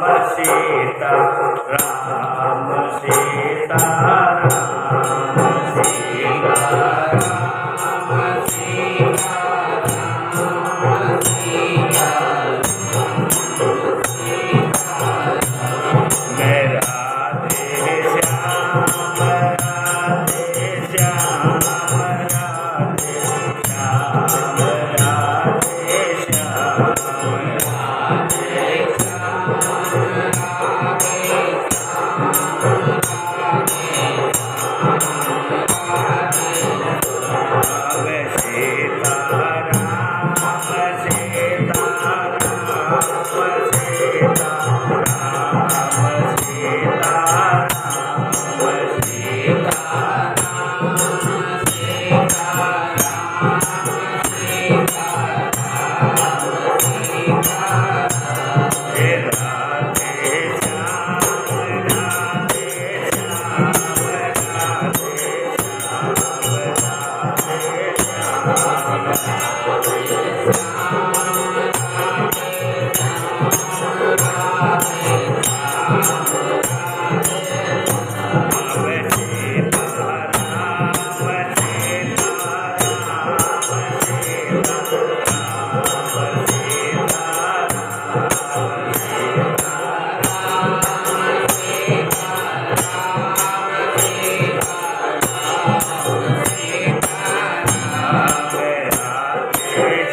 सीता राम सीता राम सीता राम सीता राम सीता मेरा देश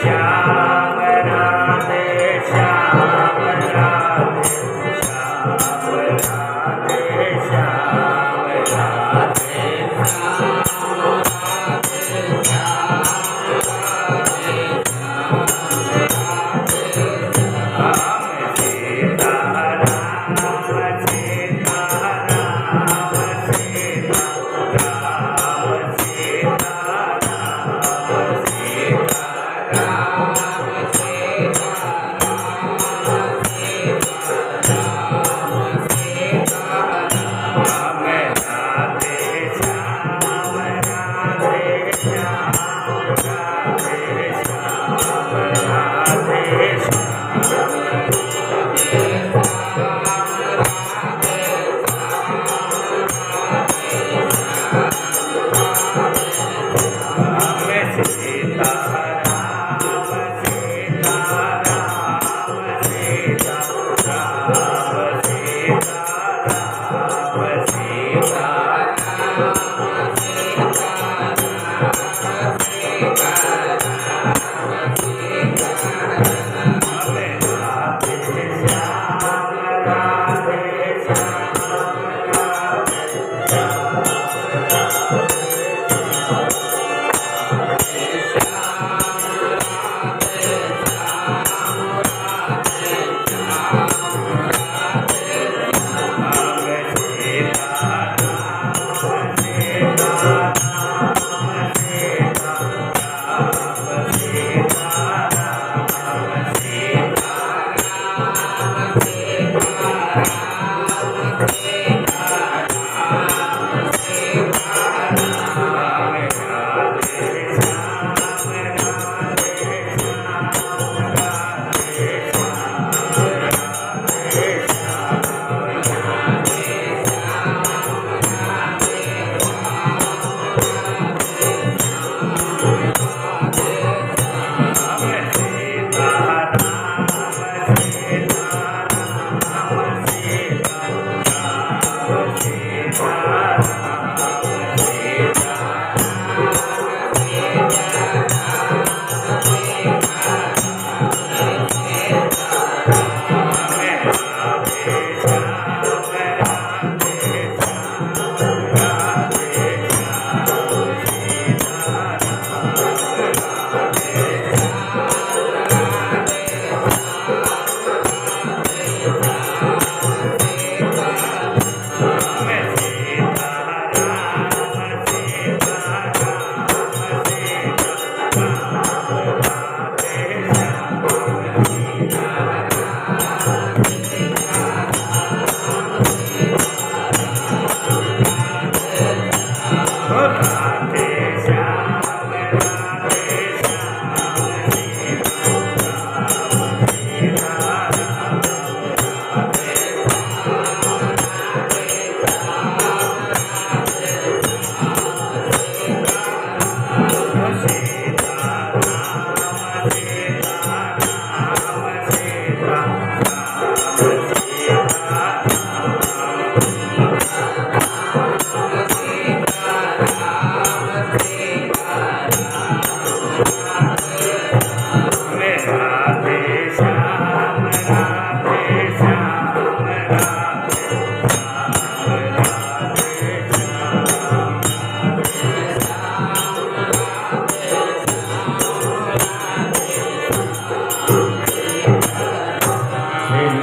श्याम राधे श्याम राधे श्याम राधे श्याम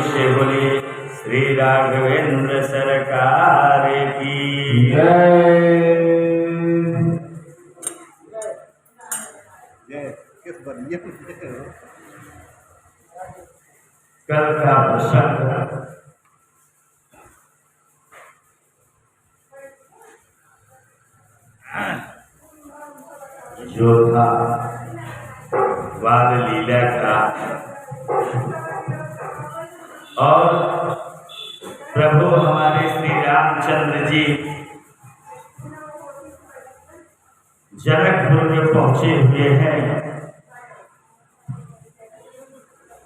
से बोलिए श्री राघवेंद्र सरकार की कल का प्रसंग जो था बाल लीला का और प्रभु हमारे श्री रामचंद्र जी जनकपुर में पहुंचे हुए हैं।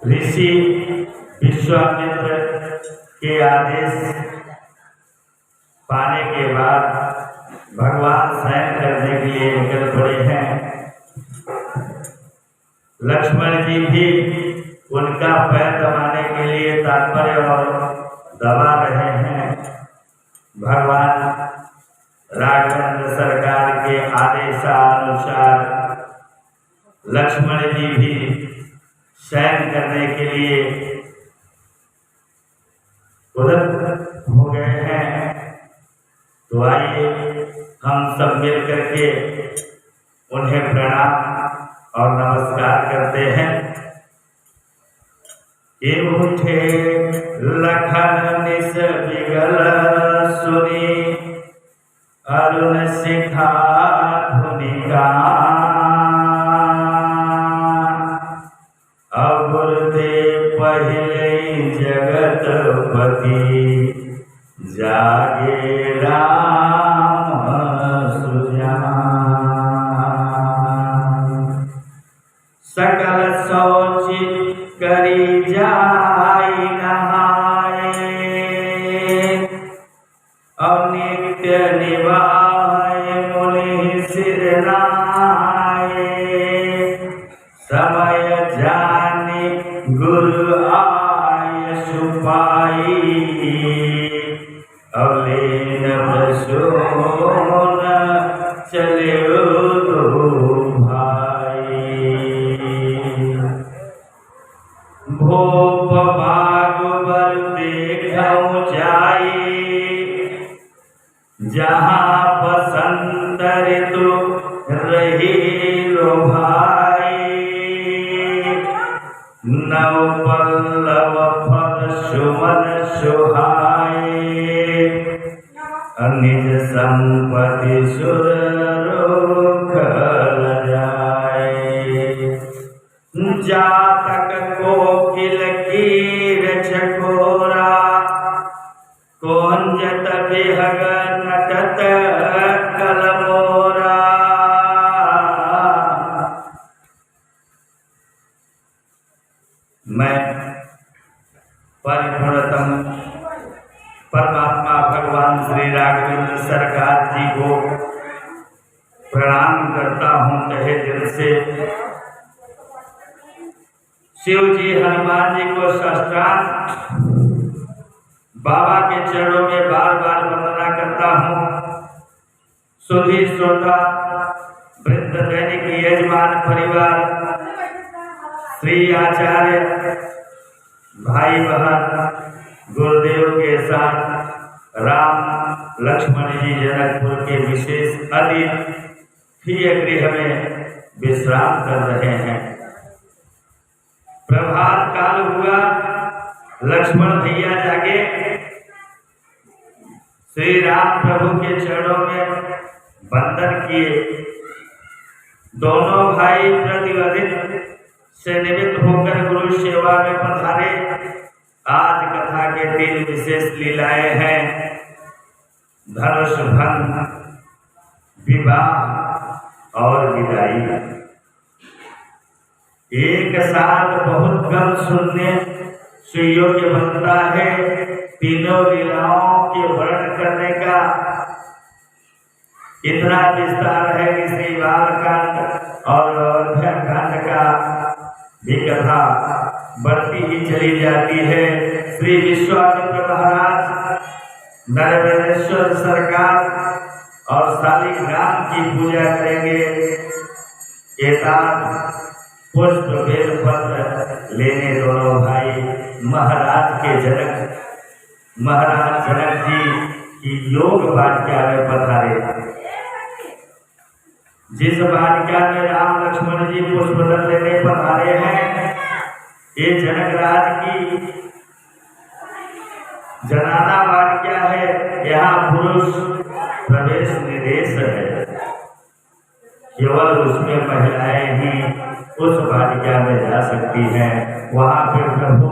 ऋषि विश्वामित्र के आदेश पाने के बाद भगवान शयन करने के लिए निकल पड़े हैं। लक्ष्मण जी भी उनका पैर दबाने के लिए तात्पर्य और दबा रहे हैं। भगवान राघवेंद्र सरकार के आदेशानुसार लक्ष्मण जी भी शयन करने के लिए उदत हो गए हैं। तो आइए हम सब मिल करके उन्हें प्रणाम और नमस्कार करते हैं। ये उठे लखन निस बिगल सुनी अरुण शिखा धुनिका अबुरते पहले जगतपति जागे राम सुजान सकल सोचि करी जाई नहाए और नित्य निभाए मुनि सिर नाए समय जाने गुरु आय सुपाई अवलीन बसोन चले दो भाई भोप बागवर देखौ जाई जहाँ बसंत ऋतु रही लो भाई नव पल्लव फल सुमन सुहाए निज संपत्ति सुर रोक जाए जातक कोकिल कीर चकोरा कोंजत बिहग नटत कलमोरा मैं परिपूर्णतम परमात्मा भगवान श्री राघवेंद्र सरकार जी को प्रणाम करता हूँ तहे दिल से। शिव जी हनुमान जी को साष्टांग बाबा के चरणों में बार बार वंदना करता हूँ। सुधी श्रोता वृंद दैनिक यजमान परिवार श्री आचार्य भाई बहन गुरुदेव के साथ राम लक्ष्मण जी जनकपुर के विशेष अतिथि गृह में विश्राम कर रहे हैं। प्रभात काल हुआ, लक्ष्मण भैया जागे श्री राम प्रभु के चरणों में वंदन किए। दोनों भाई प्रतिवधित से निमित्त होकर गुरु सेवा में पधारे। आज कथा के 3 विशेष लीलाएं हैं। धनुष भंग, विवाह और विदाई। एक साथ बहुत कम सुनने से योग्य बनता है। तीनों लीलाओं के वर्णन करने का इतना विस्तार है कि श्री बालकांड और अयोध्या कांड का भी कथा बढ़ती ही चली जाती है। श्री विश्वामित्र महाराज नरवेश्वर सरकार और शालिग्राम की पूजा करेंगे। पुष्प बेलपत्र लेने दोनों भाई महाराज जनक जी की योग वाटिका में पधारे। जिस वाटिका में राम लक्ष्मण जी पुष्पदल लेने पधारे हैं, ये जनक राज की जनाना वाटिका है। यहाँ पुरुष प्रवेश निषेध है, केवल उसमें महिलाएं ही उस वाटिका में जा सकती हैं। वहां पे प्रभु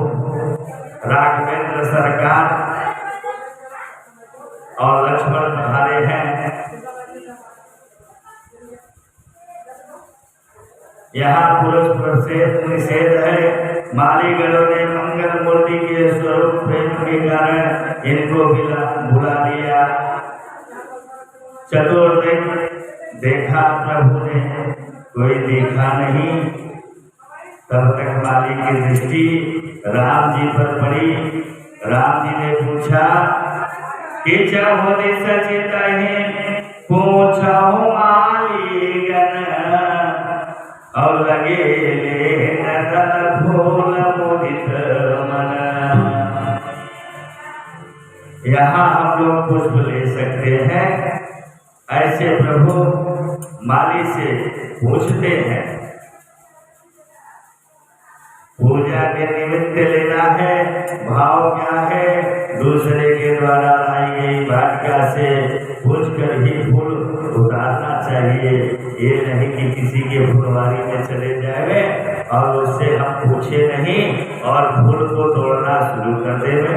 राघवेंद्र सरकार और लक्ष्मण पधारे हैं। यहाँ पुरुष प्रवेश निषेध है। मालीगणों ने मंगल मूर्ति के स्वरूप प्रेम के कारण इनको बुला लिया। चतुर्दिक देखा प्रभु ने, कोई देखा नहीं। तब तक माली की दृष्टि राम जी पर पड़ी। राम जी ने पूछा कि चाहो सचेत पूछो मालीगण और लगे भोल मुदित मन। यहाँ हम लोग पुष्प ले सकते हैं, ऐसे प्रभु माली से पूछते हैं। पूजा के निमित्त लेना है, भाव क्या है? दूसरे के द्वारा लाई गई वाटिका से पूछकर ही फूल उतारना चाहिए। ये नहीं कि किसी के फुलवारी में चले जाए और उससे हम पूछे नहीं और फूल को तोड़ना शुरू कर देवे।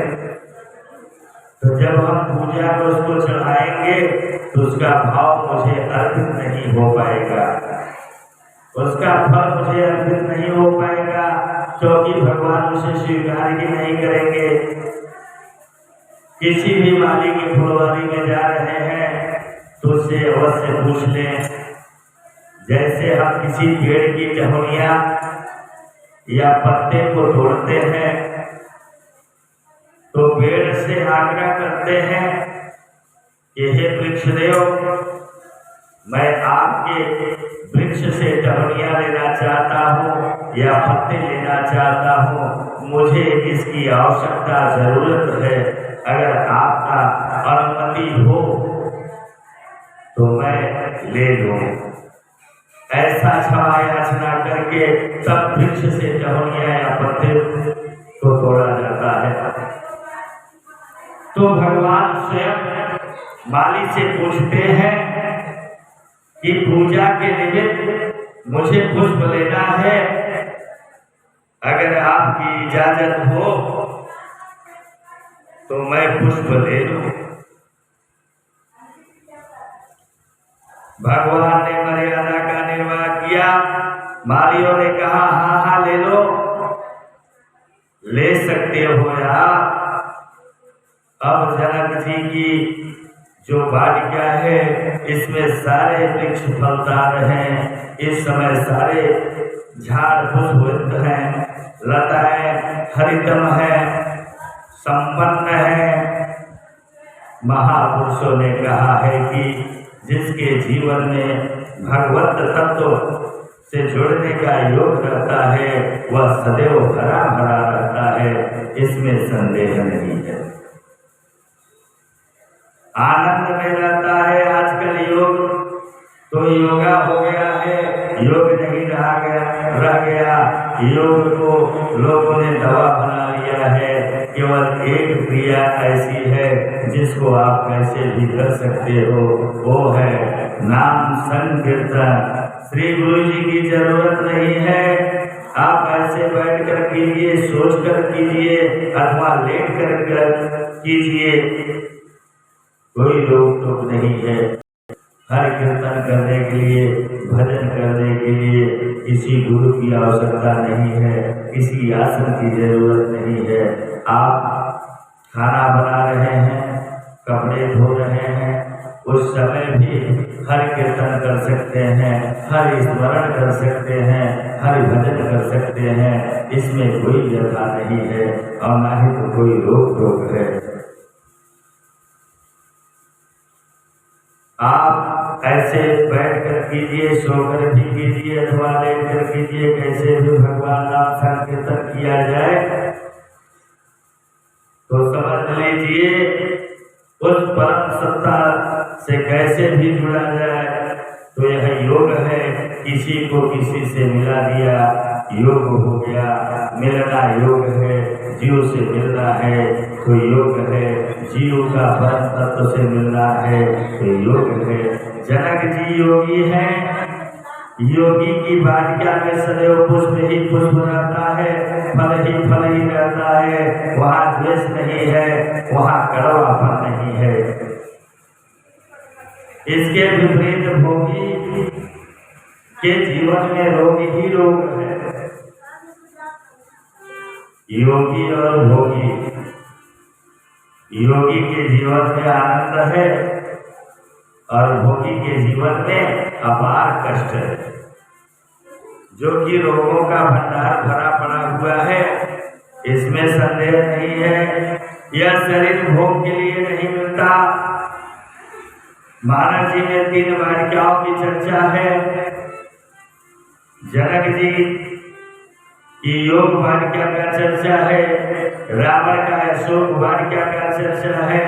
तो जब हम पूजा में उसको चढ़ाएंगे तो उसका भाव मुझे अर्पित नहीं हो पाएगा, उसका फल मुझे अर्पित नहीं हो पाएगा, क्योंकि भगवान उसे स्वीकार ही नहीं करेंगे। किसी भी माली की फुलवारी में जा रहे हैं तो उससे अवश्य पूछ लें। जैसे हम किसी पेड़ की टहनियाँ या पत्ते को तोड़ते हैं तो पेड़ से आग्रह करते हैं कि हे वृक्षदेव, मैं आपके वृक्ष से टहनियाँ लेना चाहता हूँ या पत्ते लेना चाहता हूँ, मुझे इसकी आवश्यकता जरूरत है। अगर आपका अनुमति हो तो मैं ले लूँ। ऐसा क्षमा याचना करके सब वृक्ष से टहनियाँ या पत्ते को तोड़ा जाता है। तो भगवान स्वयं माली से पूछते हैं कि पूजा के निमित्त मुझे पुष्प लेना है, अगर आपकी इजाजत हो तो मैं पुष्प ले लूं। भगवान ने मर्यादा का निर्वाह किया। मालियों ने कहा हाँ हाँ ले लो, ले सकते हो यार। अब जनक जी की जो वाटिका है इसमें सारे वृक्ष फलदार हैं। इस समय सारे झाड़ पुष्पित हैं, लताएं हरितम है, संपन्न है। महापुरुषों ने कहा है कि जिसके जीवन में भगवत तत्व से जुड़ने का योग रहता है वह सदैव हरा भरा रहता है, इसमें संदेह नहीं है, आनंद में रहता है। आजकल योग तो योगा हो गया है, योग नहीं रह गया। योग को लोगों ने दवा बना लिया है। केवल एक क्रिया ऐसी है जिसको आप कैसे भी कर सकते हो, वो है नाम संकीर्तन। श्री गुरु जी की जरूरत नहीं है, आप ऐसे बैठ कर कीजिए, सोच कर कीजिए अथवा लेट कर कीजिए, कोई रोक टोक नहीं है। हर कीर्तन करने के लिए, भजन करने के लिए किसी गुरु की आवश्यकता नहीं है, किसी आसन की जरूरत नहीं है। आप खाना बना रहे हैं, कपड़े धो रहे हैं, उस समय भी हर कीर्तन कर सकते हैं, हर स्मरण कर सकते हैं, हर भजन कर सकते हैं। इसमें कोई व्यथा नहीं है और न ही तो कोई रोक टोक है। आप ऐसे बैठ कर कीजिए, सोकर भी कीजिए अथवा लेट कर कीजिए, कैसे भी भगवान नाम संकीर्तन किया जाए तो समझ लीजिए उस परम सत्ता से कैसे भी जुड़ा जाए तो यह योग है। किसी को किसी से मिला दिया, योग हो गया। मिलना योग है, जीव से मिलना है तो योग है। जीव का परम तत्व से मिलना है तो योग है। जनक जी योगी हैं। योगी की वाटिका में सदैव पुष्प ही पुष्प रहता है, फल ही रहता है। वहाँ द्वेष नहीं है, वहाँ कड़वापन नहीं है। इसके विपरीत भोगी के जीवन में रोग ही रोग है। योगी और भोगी, योगी के जीवन में आनंद है और भोगी के जीवन में अपार कष्ट है। जो कि रोगों का भंडार भरा पड़ा हुआ है, इसमें संदेह नहीं है। यह शरीर भोग के लिए नहीं मिलता। महाराज जी में 3 वाटिकाओं की चर्चा है। जनक जी की योग वाटिका का चर्चा है, रावण का अशोक वाटिका का चर्चा है,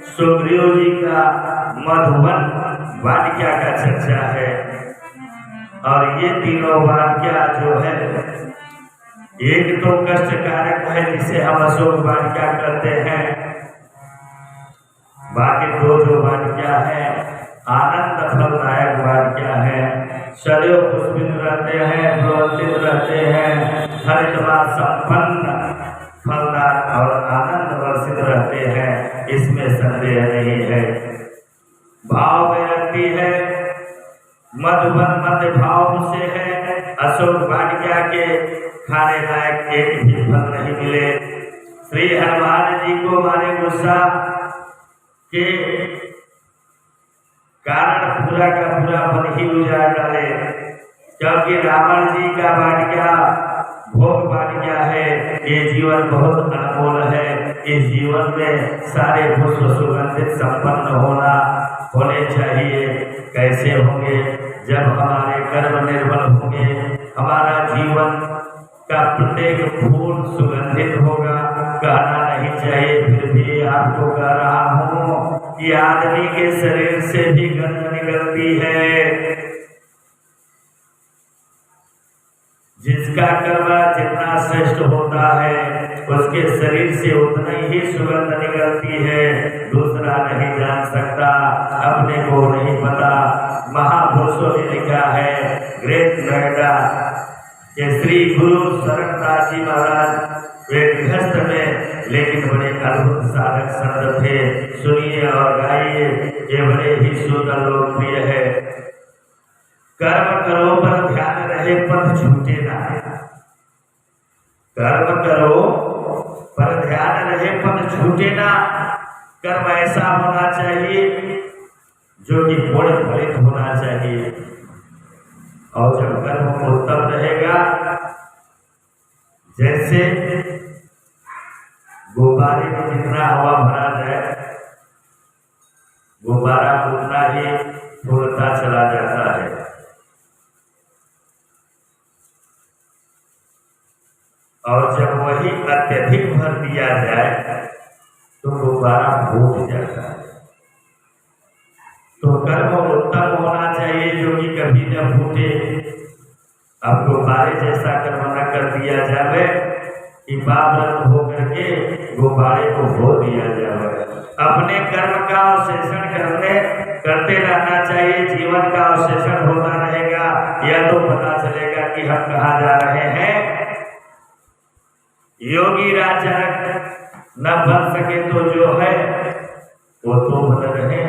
सुग्रीव जी का मधुबन वाटिका का चर्चा है। और ये तीनों वाटिका जो है, एक तो कष्टकारक है जिसे हम अशोक वाटिका करते हैं, बाकी 2 जो वाटिका है आनंद फलदायक वाटिका है। सदैव पुष्पित रहते हैं, प्रवर्तित रहते हैं, हरिद्वार संपन्न फलदार और आनंद वर्षित रहते हैं, इसमें संदेह नहीं है। भाव में रखती है, मधुबन मध्य भाव से है। अशोक वाटिका के खाने लायक एक भी फल नहीं मिले। श्री हनुमान जी को मारे गुस्सा के कारण पूरा का पूरा वन ही उजाड़ डाले, क्योंकि रावण जी का वाटिका भोग वाटिका है। ये जीवन बहुत अनमोल है। इस जीवन में सारे पुष्प सुगंधित संपन्न होने चाहिए। कैसे होंगे? जब हमारे कर्म निर्मल होंगे, हमारा जीवन का प्रत्येक फूल सुगंधित होगा। कहना नहीं चाहिए, फिर भी आपको कह रहा हूँ कि आदमी के शरीर से भी गंध निकलती है। जिसका कर्म जितना श्रेष्ठ होता है, उसके शरीर से उतनी ही सुगंध निकलती है। दूसरा नहीं जान सकता, अपने को नहीं पता। महापुरुषों ने लिखा है, ग्रेट नोएडा के श्री गुरु शरणदास जी महाराज वे गृहस्थ में, लेकिन बड़े अद्भुत साधक संत थे। सुनिए और गाइए, ये बड़े ही सुंदर लोकप्रिय है। कर्म करो पर ध्यान रहे, पथ छूटे ना। कर्म करो पर ध्यान रहे, पथ छूटे ना। कर्म ऐसा होना चाहिए जो कि पूर्ण फलित होना चाहिए। और जब कर्म उत्तम रहेगा, जैसे गुब्बारे में जितना हवा भरा जाए, गुब्बारा उतना ही फूलता चला जाता है। और जब वही अत्यधिक भर दिया जाए तो गुब्बारा फूट जाता है। तो कर्म उत्तम होना चाहिए जो कि कभी न फूटे। अब गुब्बारे जैसा कर्म न कर दिया जाए कि पाप रंग हो करके गुब्बारे को खो दिया जाए। अपने कर्म का अवशेषण करते रहना चाहिए। जीवन का अवशेषण होता रहेगा, यह तो पता चलेगा कि हम कहाँ जा रहे हैं। योगी राजा न बन सके तो जो है वो तो बन रहे।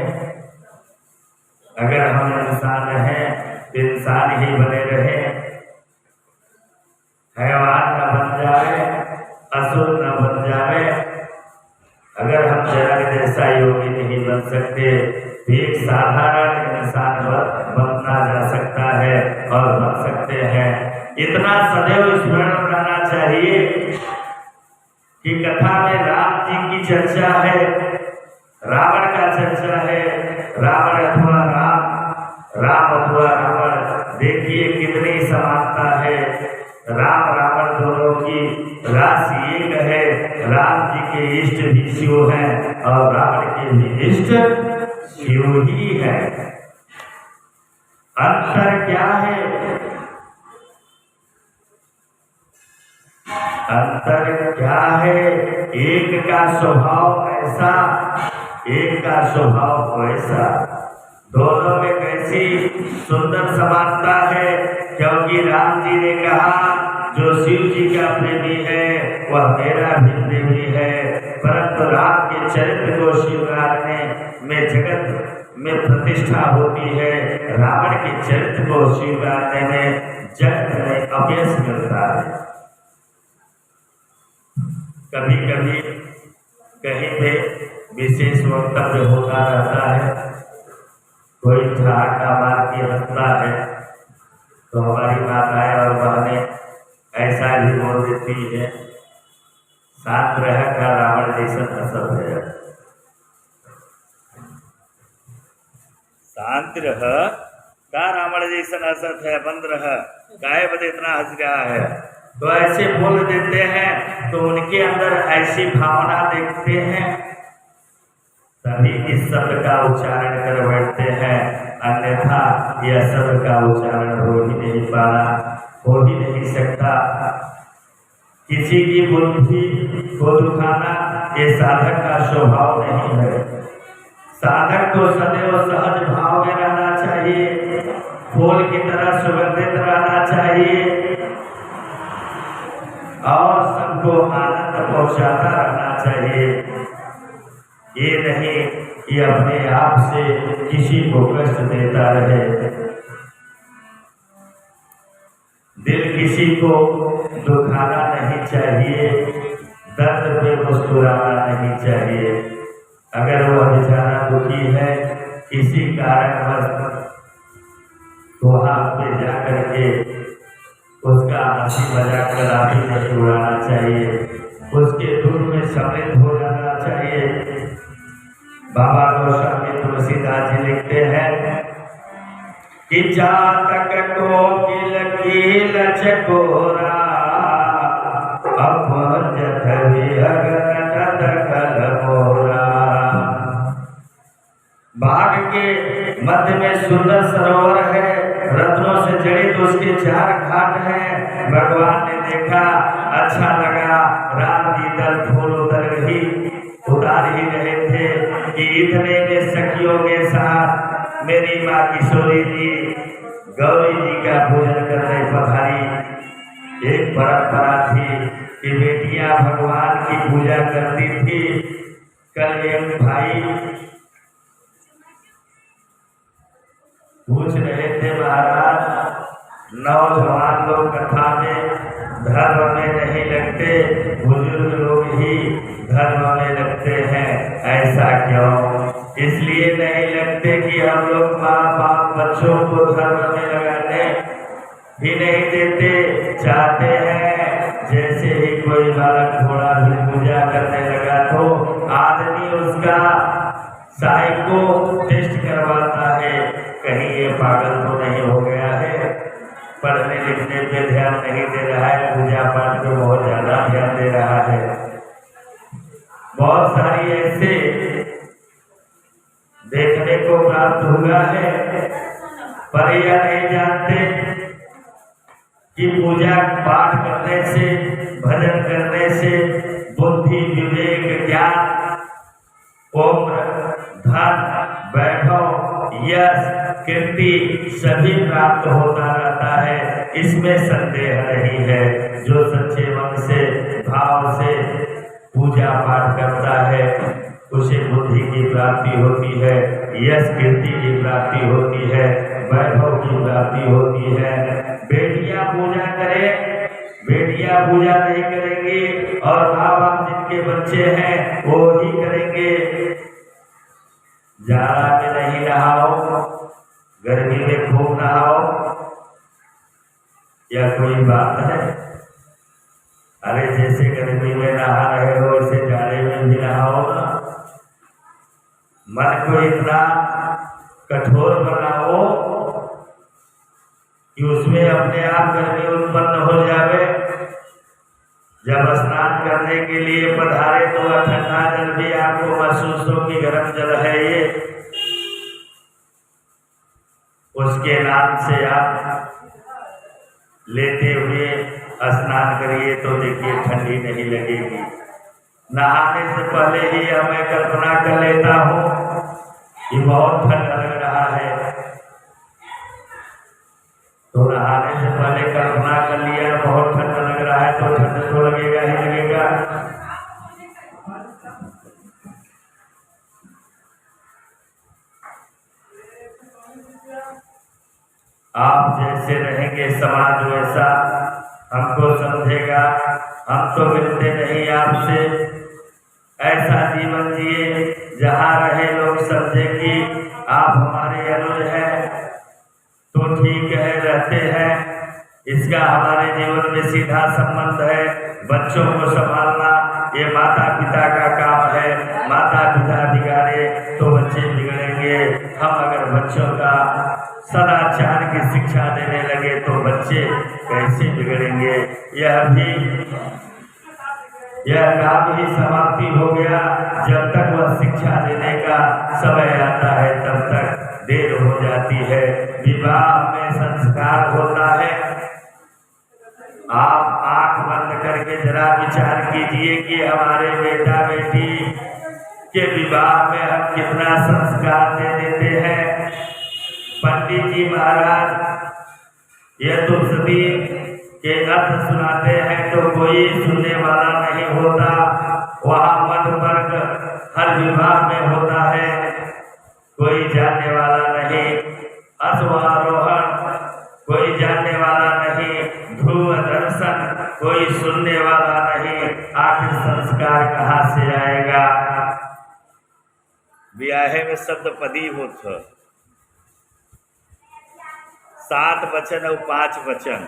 अगर हम इंसान हैं तो इंसान ही बने रहे, हैवान न बन जाए, असुर न बन जाए। अगर हम जनक जैसा योगी नहीं बन सकते तो एक साधारण इंसान बनना जा सकता है और बन सकते हैं। इतना सदैव स्मरण करना चाहिए कि कथा में राम जी की चर्चा है, रावण का चर्चा है। रावण अथवा राम इष्ट भी शिव हैं और रावण के भी इष्ट शिव ही है। अंतर क्या है? अंतर क्या है? एक का स्वभाव ऐसा, एक का स्वभाव वैसा। दोनों में कैसी सुंदर समानता है, क्योंकि राम जी ने कहा जो शिव जी का प्रेमी है वह मेरा भी प्रेमी है। परंतु राम के चरित्र को स्वीकारने में जगत में प्रतिष्ठा होती है, रावण के चरित्र को स्वीकारने में जगत में अपयश मिलता है। कभी कभी कहीं पे विशेष वक्तव्य होता रहता है, कोई ठहाका मार के हंसता है तो हमारी माताएं और बहनें ऐसा भी बोल देती है, शांत रह का रावण जैसा हंसत है। शांत रह का रावण जैसा हंसत है, बंद रह काहे बदे इतना हंस रहा है। तो ऐसे बोल देते हैं तो उनके अंदर ऐसी भावना देखते हैं, तभी इस शब्द का उच्चारण कर बैठते हैं, अन्यथा यह शब्द का उच्चारण हो ही नहीं पाना, हो ही नहीं सकता। किसी की बुद्धि को दुखाना ये साधक का स्वभाव नहीं है। साधक को सदैव सहज भाव में रहना चाहिए, फूल की तरह सुगंधित रहना चाहिए और सबको आनंद पहुंचाता रहना चाहिए। ये नहीं कि अपने आप से किसी को कष्ट देता रहे। दिल किसी को दुखाना नहीं चाहिए, दर्द पे मुस्कुराना नहीं चाहिए। अगर वह बेचारा दुखी है किसी कारणवश तो वहां पे जाकर के उसका हंसी मजाक कदापि नहीं उड़ाना चाहिए, उसके दुख में सम्मिलित हो जाना चाहिए। बाबा गोस्वामी तुलसीदास जी लिखते हैं कि जातक को किल कील चकोरा अपजत विहगन कल मोरा। बाग के मध्य में सुंदर सरोवर है, रत्नों से जड़ित उसके 4 घाट हैं। भगवान ने देखा, अच्छा लगा, राम जी दल फूल उतार ही रहे थे कि इतने में सखियों के साथ मेरी माँ किशोरी जी गौरी जी का पूजन करने पधारी। एक परंपरा थी कि बेटियां भगवान की पूजा करती थी। कल एक भाई पूछ रहे थे, महाराज नौजवान लोग कथा में धर्म में नहीं लगते, बुजुर्ग लोग ही धर्म में लगते हैं, ऐसा क्यों? इसलिए नहीं लगते कि हम लोग माँ बाप बच्चों को धर्म में लगाने भी नहीं देते। चाहते हैं जैसे ही कोई बालक घोड़ा भी पूजा करने लगा तो आदमी उसका साई को टेस्ट करवाता है, कहीं ये पागल तो नहीं हो गया है, पढ़ने लिखने पे ध्यान नहीं दे रहा है, पूजा पाठ पे बहुत ज्यादा ध्यान दे रहा है। बहुत सारी ऐसे देखने को प्राप्त हुआ है, पर यह नहीं जानते कि पूजा पाठ करने से, भजन करने से बुद्धि, विवेक, ज्ञान, उम्र, धन, वैभव, यश, कीर्ति सभी प्राप्त होता रहता है। इसमें संदेह नहीं है। जो सच्चे मन से, भाव से पूजा पाठ करता है उसे बुद्धि की प्राप्ति होती है, यश कीर्ति की प्राप्ति होती है, वैभव की प्राप्ति होती है। बेटियां पूजा करें, बेटियां पूजा नहीं करेंगी और माँ बाप जिनके बच्चे हैं वो ही करेंगे। जाड़ा में नहीं नहाओ, गर्मी में खूब नहाओ, या कोई बात है? अरे जैसे गर्मी में नहा रहे हो वैसे जाड़े में भी नहाओ ना। मन को इतना कठोर बनाओ कि उसमें अपने आप गर्मी उत्पन्न हो जावे। जब स्नान करने के लिए पधारे तो वह ठंडा जल भी आपको महसूस हो कि गर्म जल है ये, उसके नाम से आप लेते हुए स्नान करिए तो देखिए ठंडी नहीं लगेगी। नहाने से पहले ही मैं कल्पना कर लेता हूँ कि बहुत ठंड लग रहा है, तो नहाने से पहले कल्पना कर लिया बहुत ठंड लग रहा है, तो ठंड तो लगेगा ही लगेगा। आप जैसे रहेंगे समाज वैसा हमको समझेगा। हम तो मिलते नहीं आपसे, ऐसा जीवन जिए जहाँ रहे लोग समझे कि आप हमारे अनुज हैं तो ठीक है, रहते हैं। इसका हमारे जीवन में सीधा संबंध है। बच्चों को संभालना ये माता पिता का काम है। माता पिता बिगाड़े तो बच्चे बिगड़ेंगे। हम अगर बच्चों का सदाचार की शिक्षा देने लगे तो बच्चे कैसे बिगड़ेंगे। यह काम ही समाप्ति हो गया। जब तक वह शिक्षा देने का समय आता है तब तक देर हो जाती है। विवाह में संस्कार होता है। आप आंख बंद करके जरा विचार कीजिए कि हमारे बेटा बेटी के विवाह में हम कितना संस्कार दे देते हैं। पंडित जी महाराज ये तुलसी के अर्थ सुनाते हैं तो कोई सुनने वाला नहीं होता। वहाँ मध्य वर्ग हर विवाह में होता है, कोई जानने वाला नहीं। अश्वारोहण कोई जानने वाला नहीं। ध्रुव दर्शन कोई सुनने वाला नहीं। आखिर संस्कार कहाँ से आएगा। ब्याहे में शब्द पदी होता 7 वचन और 5 वचन।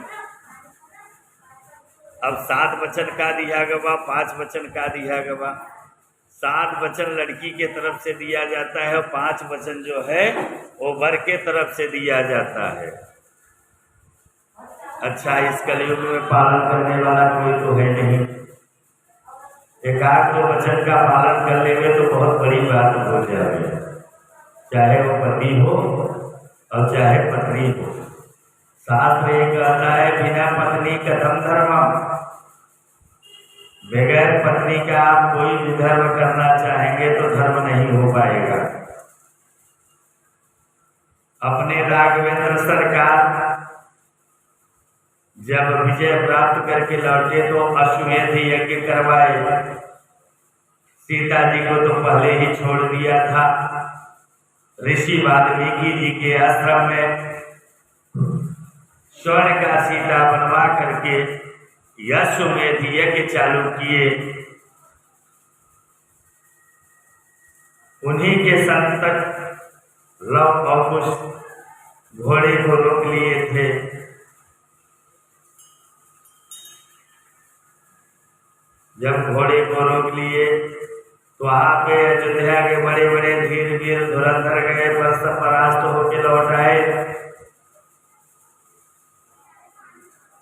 अब 7 वचन का दिया गवा, 5 वचन का दिया गवा। 7 वचन लड़की के तरफ से दिया जाता है और 5 वचन जो है वो वर के तरफ से दिया जाता है। अच्छा, इस कलयुग में पालन करने वाला कोई तो है नहीं। एकाध 2 वचन का पालन कर लेंगे तो बहुत बड़ी बात हो जाएगी, चाहे वो पति हो और चाहे पत्नी हो। शास्त्र ये कहता है बिना पत्नी कथम धर्मम। बगैर पत्नी का आप कोई भी धर्म करना चाहेंगे तो धर्म नहीं हो पाएगा। अपने राघवेंद्र सरकार जब विजय प्राप्त करके लौटे तो अश्वमेध यज्ञ करवाए। सीता जी को तो पहले ही छोड़ दिया था। ऋषि वाल्मीकि जी के आश्रम में स्वर्ण का सीता बनवा करके अश्वमेध यज्ञ चालू किए। उन्हीं के संग तक लव और कुछ घोड़े को रोक लिए थे। जब घोड़े को रोक लिए तो वहां पे अयोध्या के बड़े बड़े धीर वीर धुरंधर गए, पर सब परास्त होके लौट आए।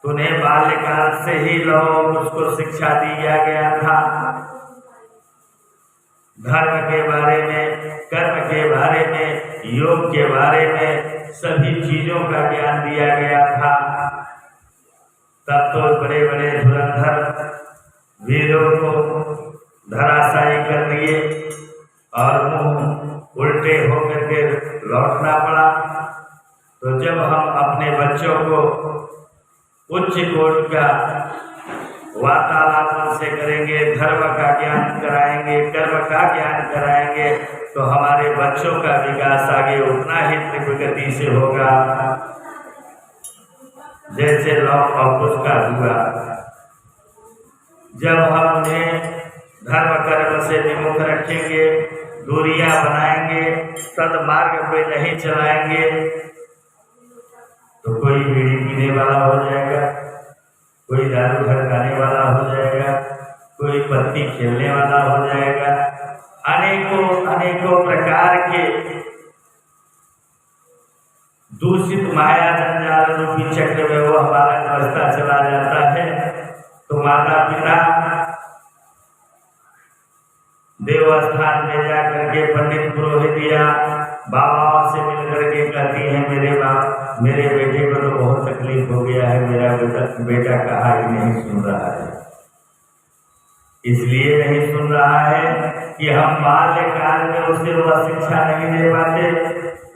उन्हें बाल्यकाल से ही लोग उसको शिक्षा दिया गया था। धर्म के बारे में, कर्म के बारे में, योग के बारे में सभी चीजों का ज्ञान दिया गया था। तब तो बड़े बड़े धुरंधर वीरों को धराशायी कर दिए और मुंह उल्टे होकर के लौटना पड़ा। तो जब हम अपने बच्चों को उच्च कोटि का वार्तालाप से करेंगे, धर्म का ज्ञान कराएंगे, कर्म का ज्ञान कराएंगे, तो हमारे बच्चों का विकास आगे उतना ही तीव्र गति से होगा जैसे लव और कुश का हुआ। जब हम उन्हें धर्म कर्म से विमुख रखेंगे, दूरियां बनाएंगे, सदमार्ग पे नहीं चलाएंगे, तो कोई बीड़ी पीने वाला हो जाएगा, कोई दारू भड़काने वाला हो जाएगा, कोई पत्ती खेलने वाला हो जाएगा। अनेकों प्रकार के दूषित माया जंजाल रूपी चक्र में वो हमारा बसता चला जाता है। तो माता पिता देवस्थान में जा करके पंडित पुरोहित या बाबाओं से मिल करके कहती है मेरे बेटे को तो बहुत तकलीफ हो गया है, मेरा बेटा कहा ही नहीं सुन रहा है। इसलिए नहीं सुन रहा है कि हम बाल्यकाल में उसे वह शिक्षा नहीं दे पाते,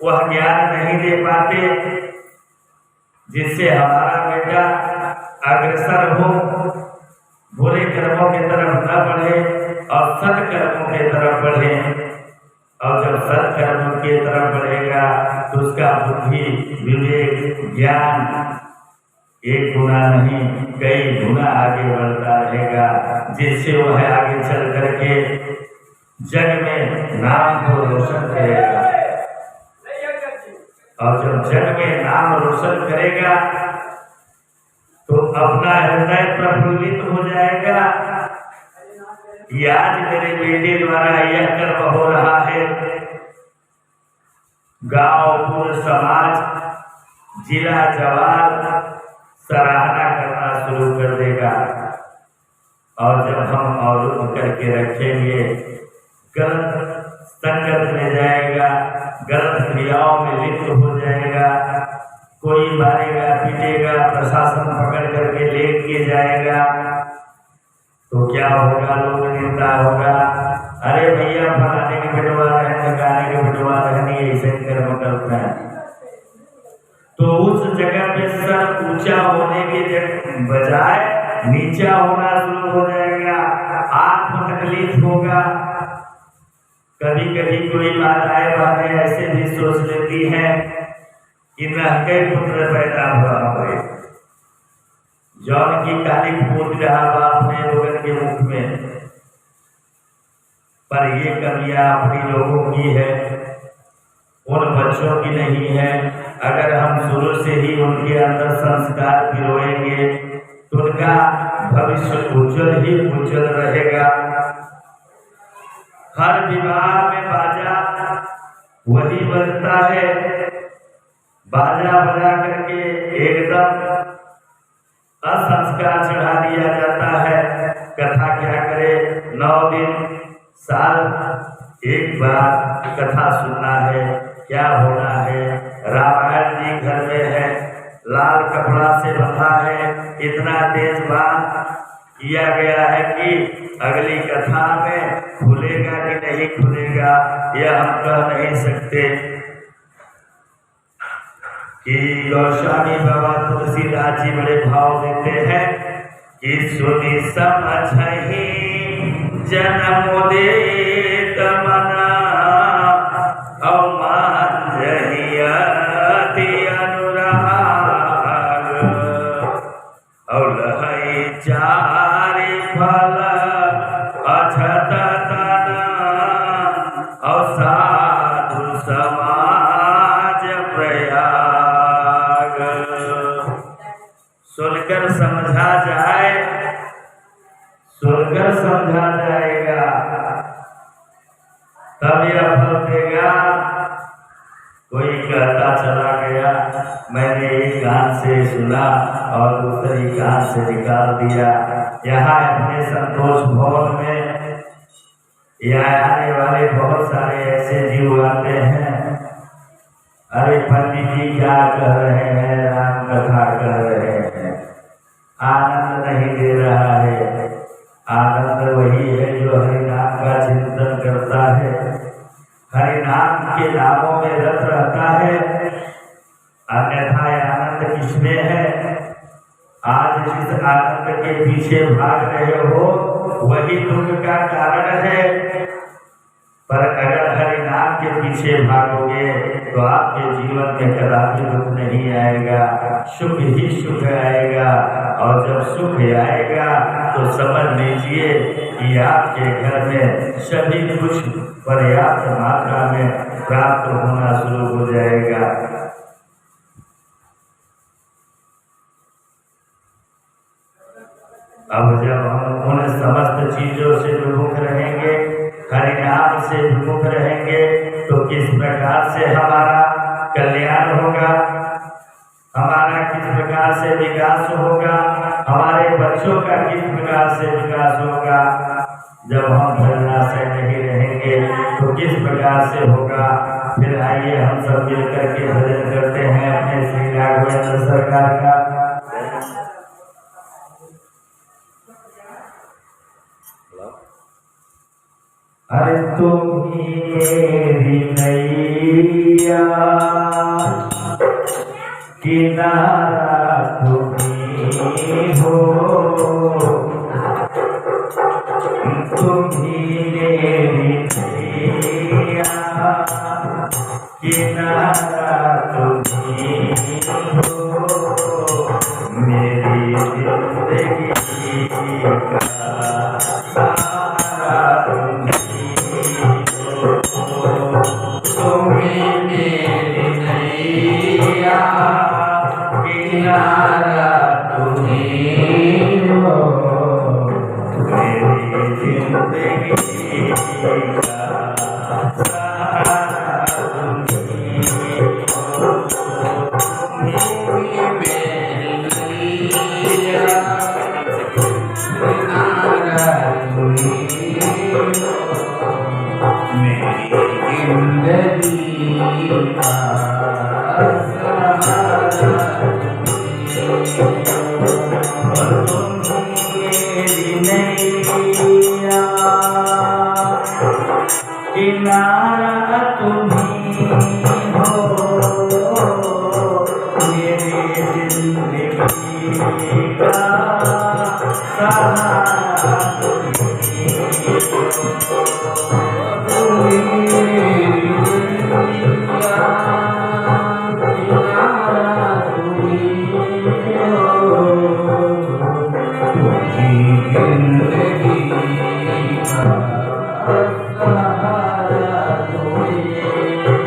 वह ज्ञान नहीं दे पाते जिससे हमारा बेटा अग्रसर हो, बुरे कर्मों की तरफ न बढ़े और सत्कर्मों की तरफ बढ़े। और जब सत्कर्मों की तरफ बढ़ेगा तो उसका बुद्धि, विवेक, ज्ञान एक गुना नहीं कई गुना आगे बढ़ता रहेगा, जिससे वह आगे चल करके जग में नाम को रोशन करेगा। और जब जग में नाम रोशन करेगा तो अपना हृदय प्रफुल्लित हो जाएगा कि आज मेरे बेटे द्वारा यह कर्म हो रहा है। गांव, पूर्ण समाज, जिला, जवार सराहना करना शुरू कर देगा। और जब हम अवरुद्ध करके रखेंगे, गलत संगत में जाएगा, गलत क्रियाओं में लिप्त हो जाएगा, कोई मारेगा, पीटेगा, प्रशासन पकड़ करके लेके जाएगा, तो क्या होगा? लोग निंदा होगा, अरे भैया फलाने के बिटवा रहे, ठकाने के बिटवा रहे, ऐसे कर्म करते हैं। तो उस जगह पे सर ऊंचा होने के बजाय नीचा होना शुरू हो जाएगा, आत्म तकलीफ होगा। कभी कभी कोई माताएं बहनें ऐसे भी सोच लेती हैं कि नहके पुत्र पैदा हुआ है, जौन की कालिक पूछ रहा बाप ने लोगन के मुख में। पर ये कमियां अपनी लोगों की है, उन बच्चों की नहीं है। अगर हम शुरू से ही उनके अंदर संस्कार पिरोएंगे तो उनका भविष्य उज्जवल ही उज्जवल रहेगा। हर विवाह में बाजा वही बजता है, बाजा बजा करके एकदम असंस्कार चढ़ा दिया जाता है। कथा क्या करे, 9 दिन साल एक बार कथा सुनना है, क्या होना है। रामायण जी घर में है, लाल कपड़ा से बंधा है, इतना तेज बात किया गया है कि अगली कथा में खुलेगा कि नहीं खुलेगा यह हम कह नहीं सकते। कि गोस्वामी बाबा तुलसीदास जी बड़े भाव देते हैं कि सुनी समझहि जन्म देत मना अवमानहि अति अनुराग औलहै चारि फल अछत तना और साधु समाज प्रयाग। सुनकर समझा जाए, सुनकर समझा जाएगा तब यह फल देगा। कोई कहता चला गया, मैंने एक कान से सुना और दूसरी कान से निकाल दिया। यहाँ अपने संतोष भवन में यहाँ आने वाले बहुत सारे ऐसे जीव आते हैं, अरे पंडित जी क्या कह रहे हैं, राम कथा कह रहे हैं, आनंद नहीं दे रहा है। आनंद वही है जो हरिनाम का चिंतन करता है, हरिनाम के नामों में रत रहता है। अन्यथा आनंद किसमें है? आज जिस आनंद के पीछे भाग रहे हो वही दुख का कारण है। पर अगर हरिनाम के पीछे भागोगे तो आपके जीवन में कदापि दुख नहीं आएगा, सुख ही सुख आएगा। और जब सुख आएगा तो समझ लीजिए कि आपके घर में सभी कुछ पर्याप्त मात्रा में प्राप्त होना शुरू हो जाएगा। अब जब हम उन समस्त चीजों से विमुख रहेंगे, हरिनाम से विमुख रहेंगे, तो किस प्रकार से हमारा कल्याण होगा, हमारा किस प्रकार से विकास होगा, हमारे बच्चों का किस प्रकार से विकास होगा। जब हम भजनाशय नहीं प्रकार से होगा। फिर आइए हम सब मिलकर के भजन करते हैं अपने श्री राघवेंद्र सरकार का। अरे तुम ही मेरी नैया, किनारा तुम्ही हो, तुम ही मेरी नैया, किनारा तुम्ही हो, मेरी जिंदगी का सहारा तुम्ही हो, तुम्ही मेरी नैया, किनारा तुम्ही हो, मेरी जिंदगी का सहारा तुम्ही हो, तुम्ही मेरी नैया, किनारा तुम्ही हो, मेरी जिंदगी का किनारा तुम्ही हो, मेरी जिंदगी का सहारा तुम्ही हो, तुम्ही मेरी नैया, किनारा तुम्ही हो, तुम्ही जिंदगी का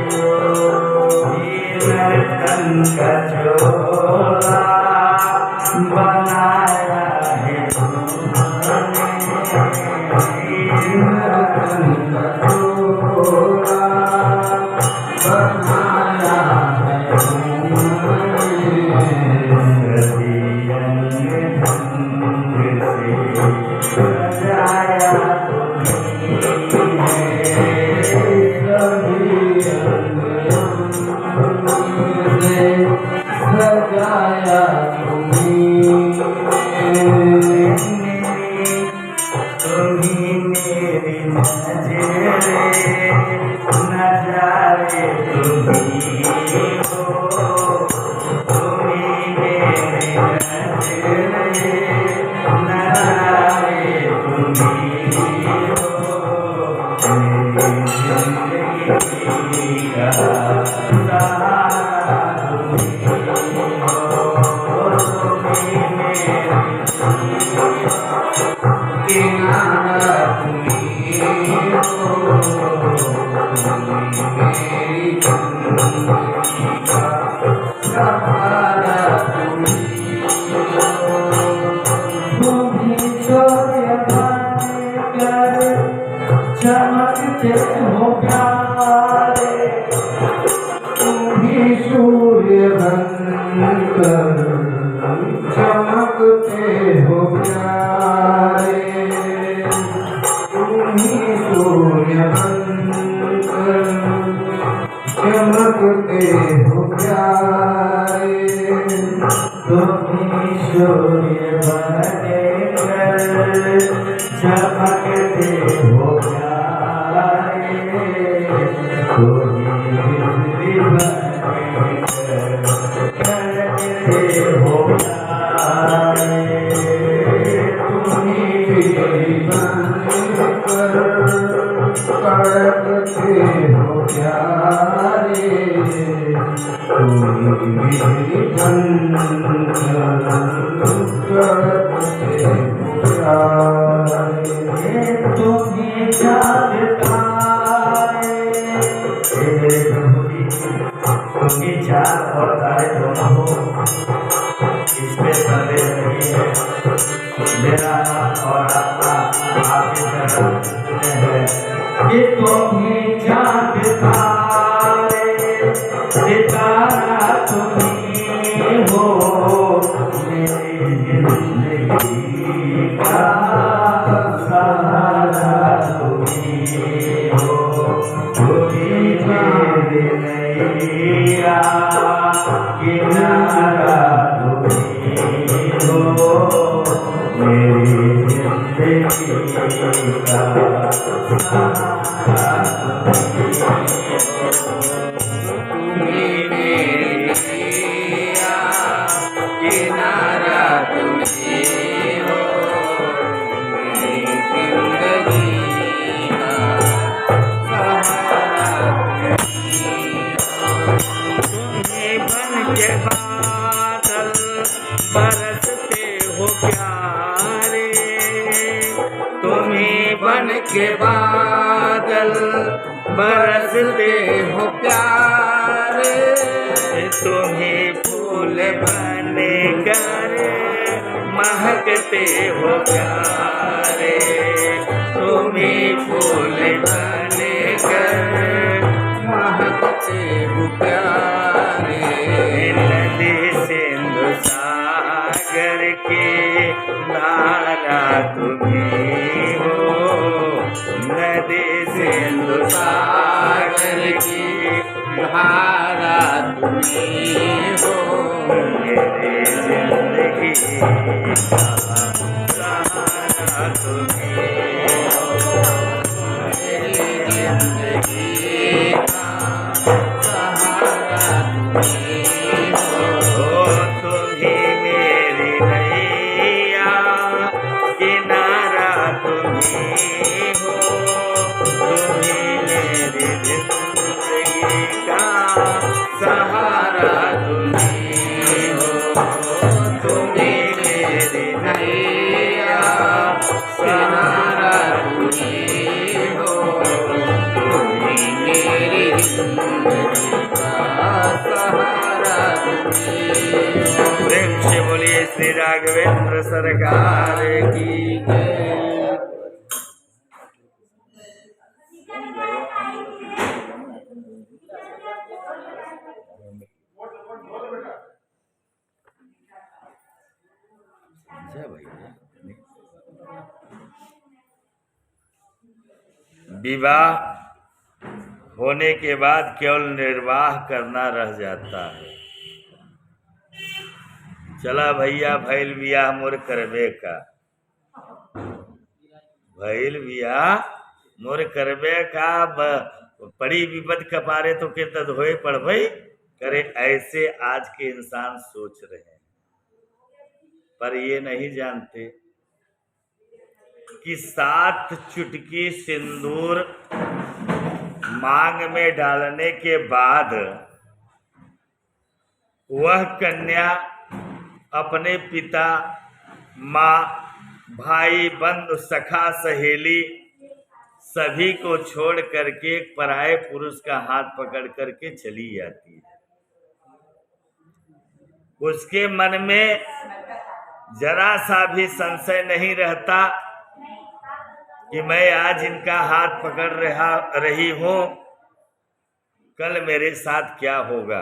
का चोला बनाया है तुमने, का चोला बनाया है तुमने, ढंग से सजाया सजाया तुम्ही, तुम्ही मेरी नजरे, नजारे तुम्ही हो, तुम्ही मेरी नजरे, नजारे तुम्ही हो, मेरी जिंदगी का सहारा तुम्ही हो, किनारा तुम्ही हो, मेरी जिंदगी का सहारा तुम्ही हो, तुम्ही सूर्य बनकर चमकते हो प्यारे, तुम्ही सूर्य बनकर चमकते हो प्यारे, तुम्ही सूर्य बनकर चमकते हो प्यारे, तुम्ही सूर्य बनकर चमकते हो प्यारे, तुम्ही बिजली बनकर कड़कते हो प्यारे, तुम्ही बिजली बनकर कड़कते हो प्यारे, तुम्ही बिजली बनकर कड़कते हो प्यारे, तुम्ही चाँद तारे, मेरे प्रभु जी तुम्ही चाँद और तारे दोनों हो, इसमें संदेह नहीं है। मेरा और आपका आपके चरण में है कि तुम्ही चाँद तारे, सितारा तुम्ही हो, मेरी जिंदगी का सहारा तुम्ही हो, दरिया किनारा तुम्ही हो, मेरी जिंदगी का सहारा तुम्ही हो। तुम्ही मेरी दरिया किनारा तुम्ही हो, मेरी जिंदगी का सहारा तुम्ही हो। तुम्हें बन के बादल बरसते हो प्यारे, तुम्हें बन के बादल बरसते हो प्यारे, तुम्हें फूल बन कर महकते हो प्यारे, तुम्हें फूल बन कर महकते हो प्यारे। नदी सिंधु सागर के धारा तुम्ही हो, नदी सिंधु सागर की धारा तुम्ही हो, मेरी जिंदगी का सहारा तुम्ही हो, मेरी जिंदगी का सहारा तुम्ही हो। तुम्ही मेरी नैया किनारा तुम्ही हो, तुम्ही मेरी जिंदगी का सहारा तुम्ही हो, तुम्ही मेरी नैया किनारा तुम्ही हो, तुम्ही मेरी जिंदगी का सहारा तुम्ही हो। प्रेम से बोलिए श्री राघवेंद्र सरकार की जय। विवाह होने के बाद केवल निर्वाह करना रह जाता है। चला भैया भैल बियाह मोर करबे का, भैल बियाह मोर करबे का, पड़ी विपद कपारे तो के तद होए पड़बई करे, ऐसे आज के इंसान सोच रहे हैं। पर ये नहीं जानते कि 7 चुटकी सिंदूर मांग में डालने के बाद वह कन्या अपने पिता, माँ, भाई, बंधु, सखा, सहेली सभी को छोड़ करके पराये पुरुष का हाथ पकड़ करके चली जाती है। उसके मन में जरा सा भी संशय नहीं रहता कि मैं आज इनका हाथ पकड़ रही हूं, कल मेरे साथ क्या होगा।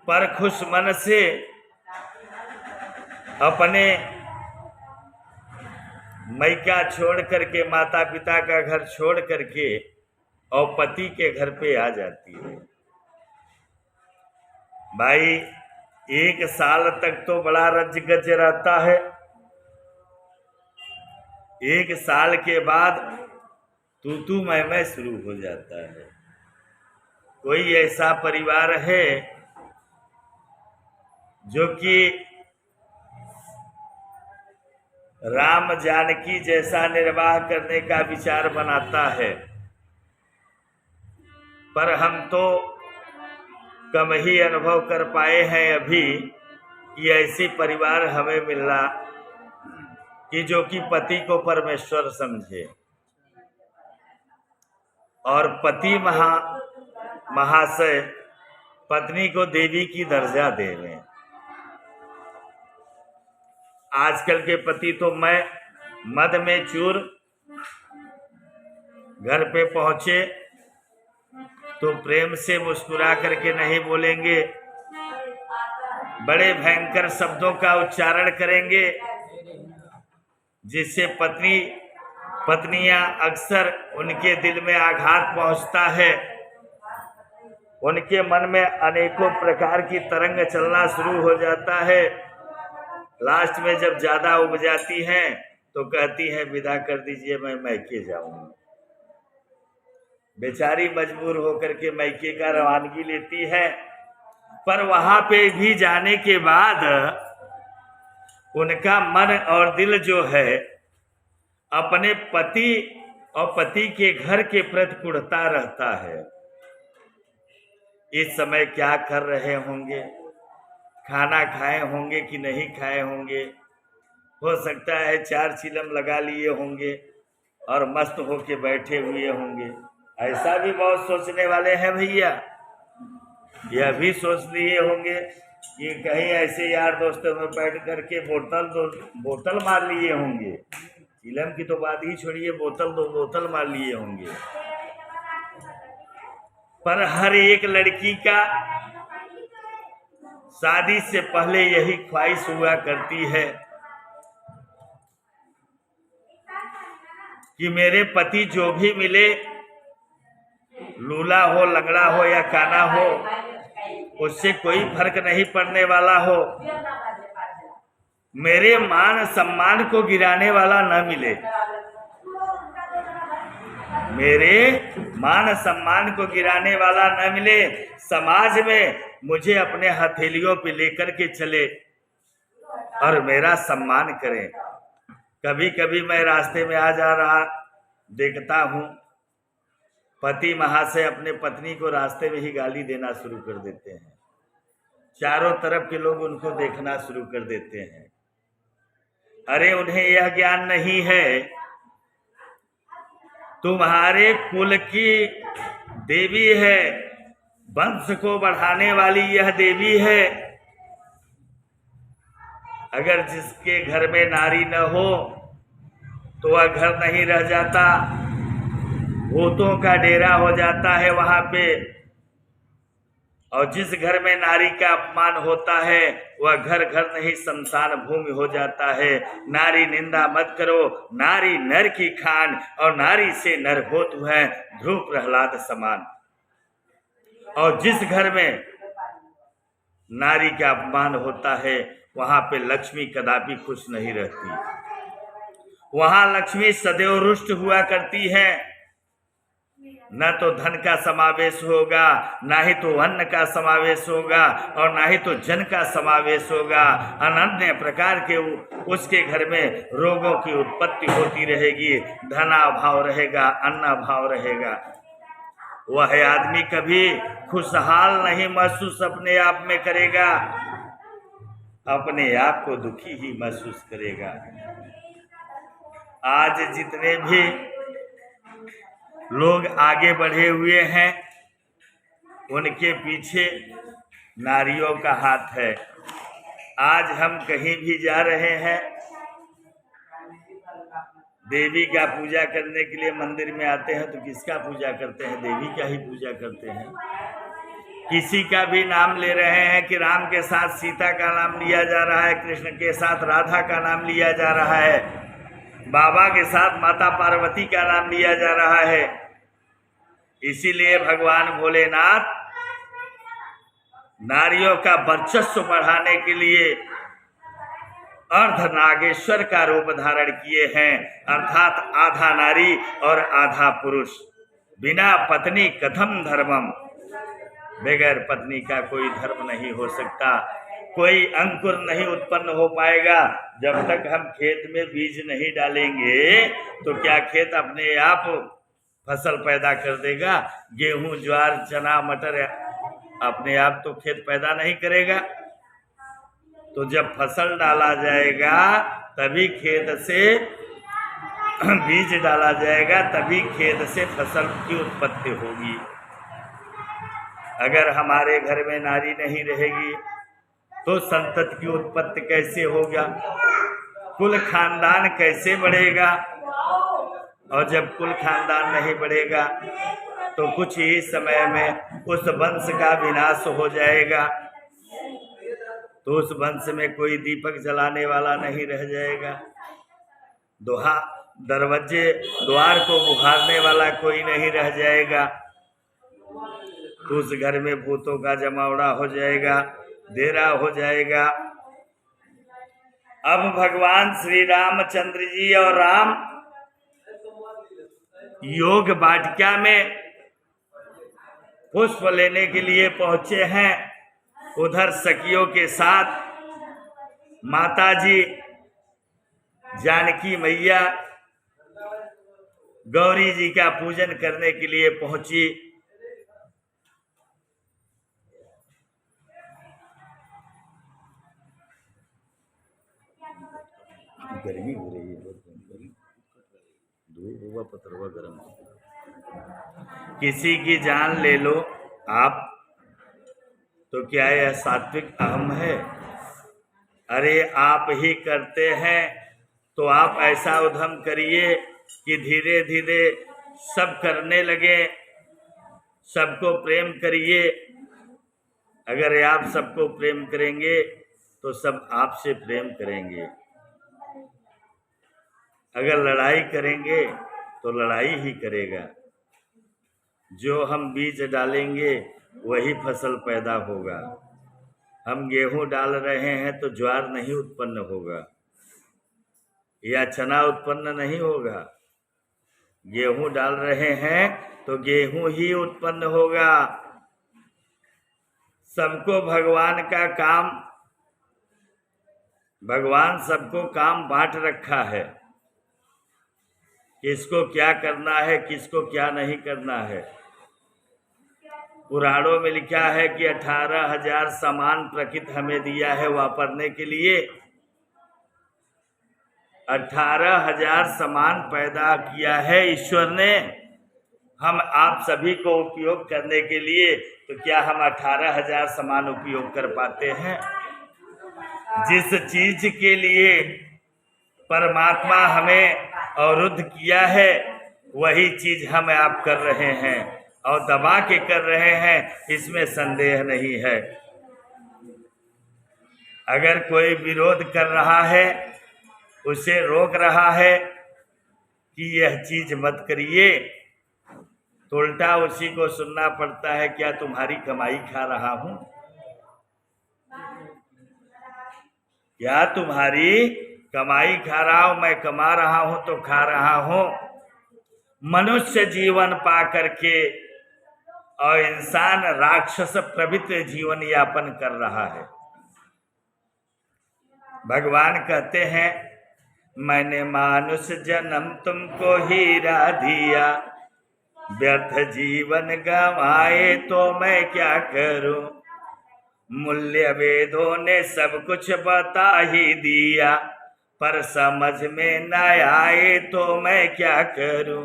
पर खुश मन से अपने मैका छोड़ करके, माता पिता का घर छोड़ करके और पति के घर पे आ जाती है। भाई 1 साल तक तो बड़ा रज गज रहता है। 1 साल के बाद तू मैं शुरू हो जाता है। कोई ऐसा परिवार है जो कि राम जानकी जैसा निर्वाह करने का विचार बनाता है, पर हम तो कम ही अनुभव कर पाए हैं अभी कि ऐसी परिवार हमें मिलना कि जो कि पति को परमेश्वर समझे और पति महाशय पत्नी को देवी की दर्जा देवें। आजकल के पति तो मैं मद में चूर घर पे पहुंचे तो प्रेम से मुस्कुरा करके नहीं बोलेंगे, बड़े भयंकर शब्दों का उच्चारण करेंगे, जिससे पत्नियां अक्सर उनके दिल में आघात पहुंचता है उनके मन में अनेकों प्रकार की तरंग चलना शुरू हो जाता है। लास्ट में जब ज्यादा उब जाती हैं तो कहती हैं विदा कर दीजिए, मैं मैके जाऊंगी। बेचारी मजबूर होकर के मैके का रवानगी लेती है। पर वहां पे भी जाने के बाद उनका मन और दिल जो है अपने पति और पति के घर के प्रति कुढ़ता रहता है। इस समय क्या कर रहे होंगे, खाना खाए होंगे कि नहीं खाए होंगे, हो सकता है 4 चिलम लगा लिए होंगे और मस्त होके बैठे हुए होंगे। ऐसा भी बहुत सोचने वाले हैं भैया। यह भी सोच लिए होंगे कि कहीं ऐसे यार दोस्तों में बैठ करके बोतल मार लिए होंगे। चिलम की तो बात ही छोड़िए, दो बोतल मार लिए होंगे। पर हर एक लड़की का शादी से पहले यही ख्वाहिश हुआ करती है कि मेरे पति जो भी मिले, लूला हो, लंगड़ा हो या काना हो, उससे कोई फर्क नहीं पड़ने वाला हो। मेरे मान सम्मान को गिराने वाला न मिले। मेरे मान सम्मान को गिराने वाला न मिले। समाज में मुझे अपने हथेलियों पे लेकर के चले और मेरा सम्मान करें। कभी कभी मैं रास्ते में आ जा रहा देखता हूँ, पति महाशय अपने पत्नी को रास्ते में ही गाली देना शुरू कर देते हैं। चारों तरफ के लोग उनको देखना शुरू कर देते हैं। अरे उन्हें यह ज्ञान नहीं है, तुम्हारे कुल की देवी है, वंश को बढ़ाने वाली यह देवी है। अगर जिसके घर में नारी न हो तो वह घर नहीं रह जाता, भूतों का डेरा हो जाता है वहां पे। और जिस घर में नारी का अपमान होता है वह घर घर नहीं शमशान भूमि हो जाता है। नारी निंदा मत करो, नारी नर की खान और नारी से नर होत है ध्रुव प्रहलाद समान। और जिस घर में नारी का अपमान होता है वहां पे लक्ष्मी कदापि खुश नहीं रहती। वहां लक्ष्मी सदैव रुष्ट हुआ करती है। न तो धन का समावेश होगा, ना ही तो अन्न का समावेश होगा और ना ही तो जन का समावेश होगा। अनन्य प्रकार के उसके घर में रोगों की उत्पत्ति होती रहेगी, धनाभाव रहेगा, अन्नाभाव रहेगा। वह आदमी कभी खुशहाल नहीं महसूस अपने आप में करेगा, अपने आप को दुखी ही महसूस करेगा। आज जितने भी लोग आगे बढ़े हुए हैं उनके पीछे नारियों का हाथ है। आज हम कहीं भी जा रहे हैं, देवी का पूजा करने के लिए मंदिर में आते हैं तो किसका पूजा करते हैं? देवी का ही पूजा करते हैं। किसी का भी नाम ले रहे हैं कि राम के साथ सीता का नाम लिया जा रहा है, कृष्ण के साथ राधा का नाम लिया जा रहा है, बाबा के साथ माता पार्वती का नाम लिया जा रहा है। इसीलिए भगवान भोलेनाथ नारियों का वर्चस्व बढ़ाने के लिए अर्धनागेश्वर का रूप धारण किए हैं, अर्थात आधा नारी और आधा पुरुष। बिना पत्नी कथम धर्मम, बगैर पत्नी का कोई धर्म नहीं हो सकता। कोई अंकुर नहीं उत्पन्न हो पाएगा। जब तक हम खेत में बीज नहीं डालेंगे तो क्या खेत अपने आप फसल पैदा कर देगा? गेहूं, ज्वार, चना, मटर अपने आप तो खेत पैदा नहीं करेगा। तो जब फसल डाला जाएगा तभी खेत से बीज डाला जाएगा, तभी खेत से फसल की उत्पत्ति होगी। अगर हमारे घर में नारी नहीं रहेगी तो संतति की उत्पत्ति कैसे होगा? कुल खानदान कैसे बढ़ेगा? और जब कुल खानदान नहीं बढ़ेगा तो कुछ ही समय में उस वंश का विनाश हो जाएगा। तो उस वंश में कोई दीपक जलाने वाला नहीं रह जाएगा, द्वार को बुखारने वाला कोई नहीं रह जाएगा। तो उस घर में भूतों का जमावड़ा हो जाएगा, देरा हो जाएगा। अब भगवान श्री रामचंद्र जी और राम योग वाटिका में पुष्प लेने के लिए पहुंचे हैं। उधर सखियों के साथ माता जी जानकी मैया गौरी जी का पूजन करने के लिए पहुंची। गर्मी हो रही है, धूप हुआ पथरवा गर्म। किसी की जान ले लो आप तो क्या यह सात्विक अहम है? अरे आप ही करते हैं तो आप ऐसा उद्यम करिए कि धीरे धीरे सब करने लगे, सबको प्रेम करिए। अगर आप सबको प्रेम करेंगे तो सब आपसे प्रेम करेंगे। अगर लड़ाई करेंगे तो लड़ाई ही करेगा। जो हम बीज डालेंगे वही फसल पैदा होगा। हम गेहूं डाल रहे हैं तो ज्वार नहीं उत्पन्न होगा या चना उत्पन्न नहीं होगा। गेहूं डाल रहे हैं तो गेहूं ही उत्पन्न होगा। सबको भगवान का काम, भगवान सबको काम बांट रखा है। किसको क्या करना है, किसको क्या नहीं करना है। पुराणों में लिखा है कि 18,000 सामान प्रकृति हमें दिया है वापरने के लिए। 18,000 सामान पैदा किया है ईश्वर ने हम आप सभी को उपयोग करने के लिए। तो क्या हम 18,000 सामान उपयोग कर पाते हैं? जिस चीज के लिए परमात्मा हमें अवरुद्ध किया है वही चीज हम आप कर रहे हैं और दबा के कर रहे हैं, इसमें संदेह नहीं है। अगर कोई विरोध कर रहा है, उसे रोक रहा है कि यह चीज मत करिए, तो उल्टा उसी को सुनना पड़ता है, क्या तुम्हारी कमाई खा रहा हूं? क्या तुम्हारी कमाई खा रहा हूं? मैं कमा रहा हूं तो खा रहा हूं। मनुष्य जीवन पा करके और इंसान राक्षस प्रवृत्ति जीवन यापन कर रहा है। भगवान कहते हैं, मैंने मानुष जन्म तुमको हीरा दिया, व्यर्थ जीवन गंवाए तो मैं क्या करूं। मूल्य वेदों ने सब कुछ बता ही दिया, पर समझ में न आए तो मैं क्या करूं।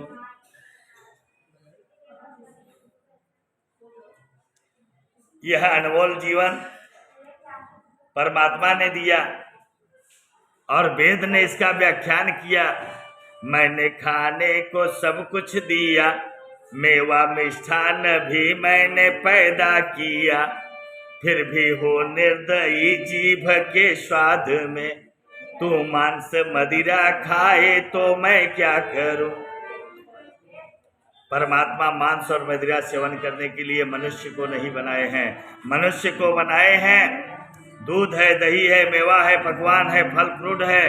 यह अनमोल जीवन परमात्मा ने दिया और वेद ने इसका व्याख्यान किया। मैंने खाने को सब कुछ दिया, मेवा मिष्ठान भी मैंने पैदा किया, फिर भी हो निर्दयी जीभ के स्वाद में, तू मांस मदिरा खाए तो मैं क्या करूं। परमात्मा मांस और मदिरा सेवन करने के लिए मनुष्य को नहीं बनाए हैं। मनुष्य को बनाए हैं, दूध है, दही है, मेवा है, पकवान है, फल फ्रूट है,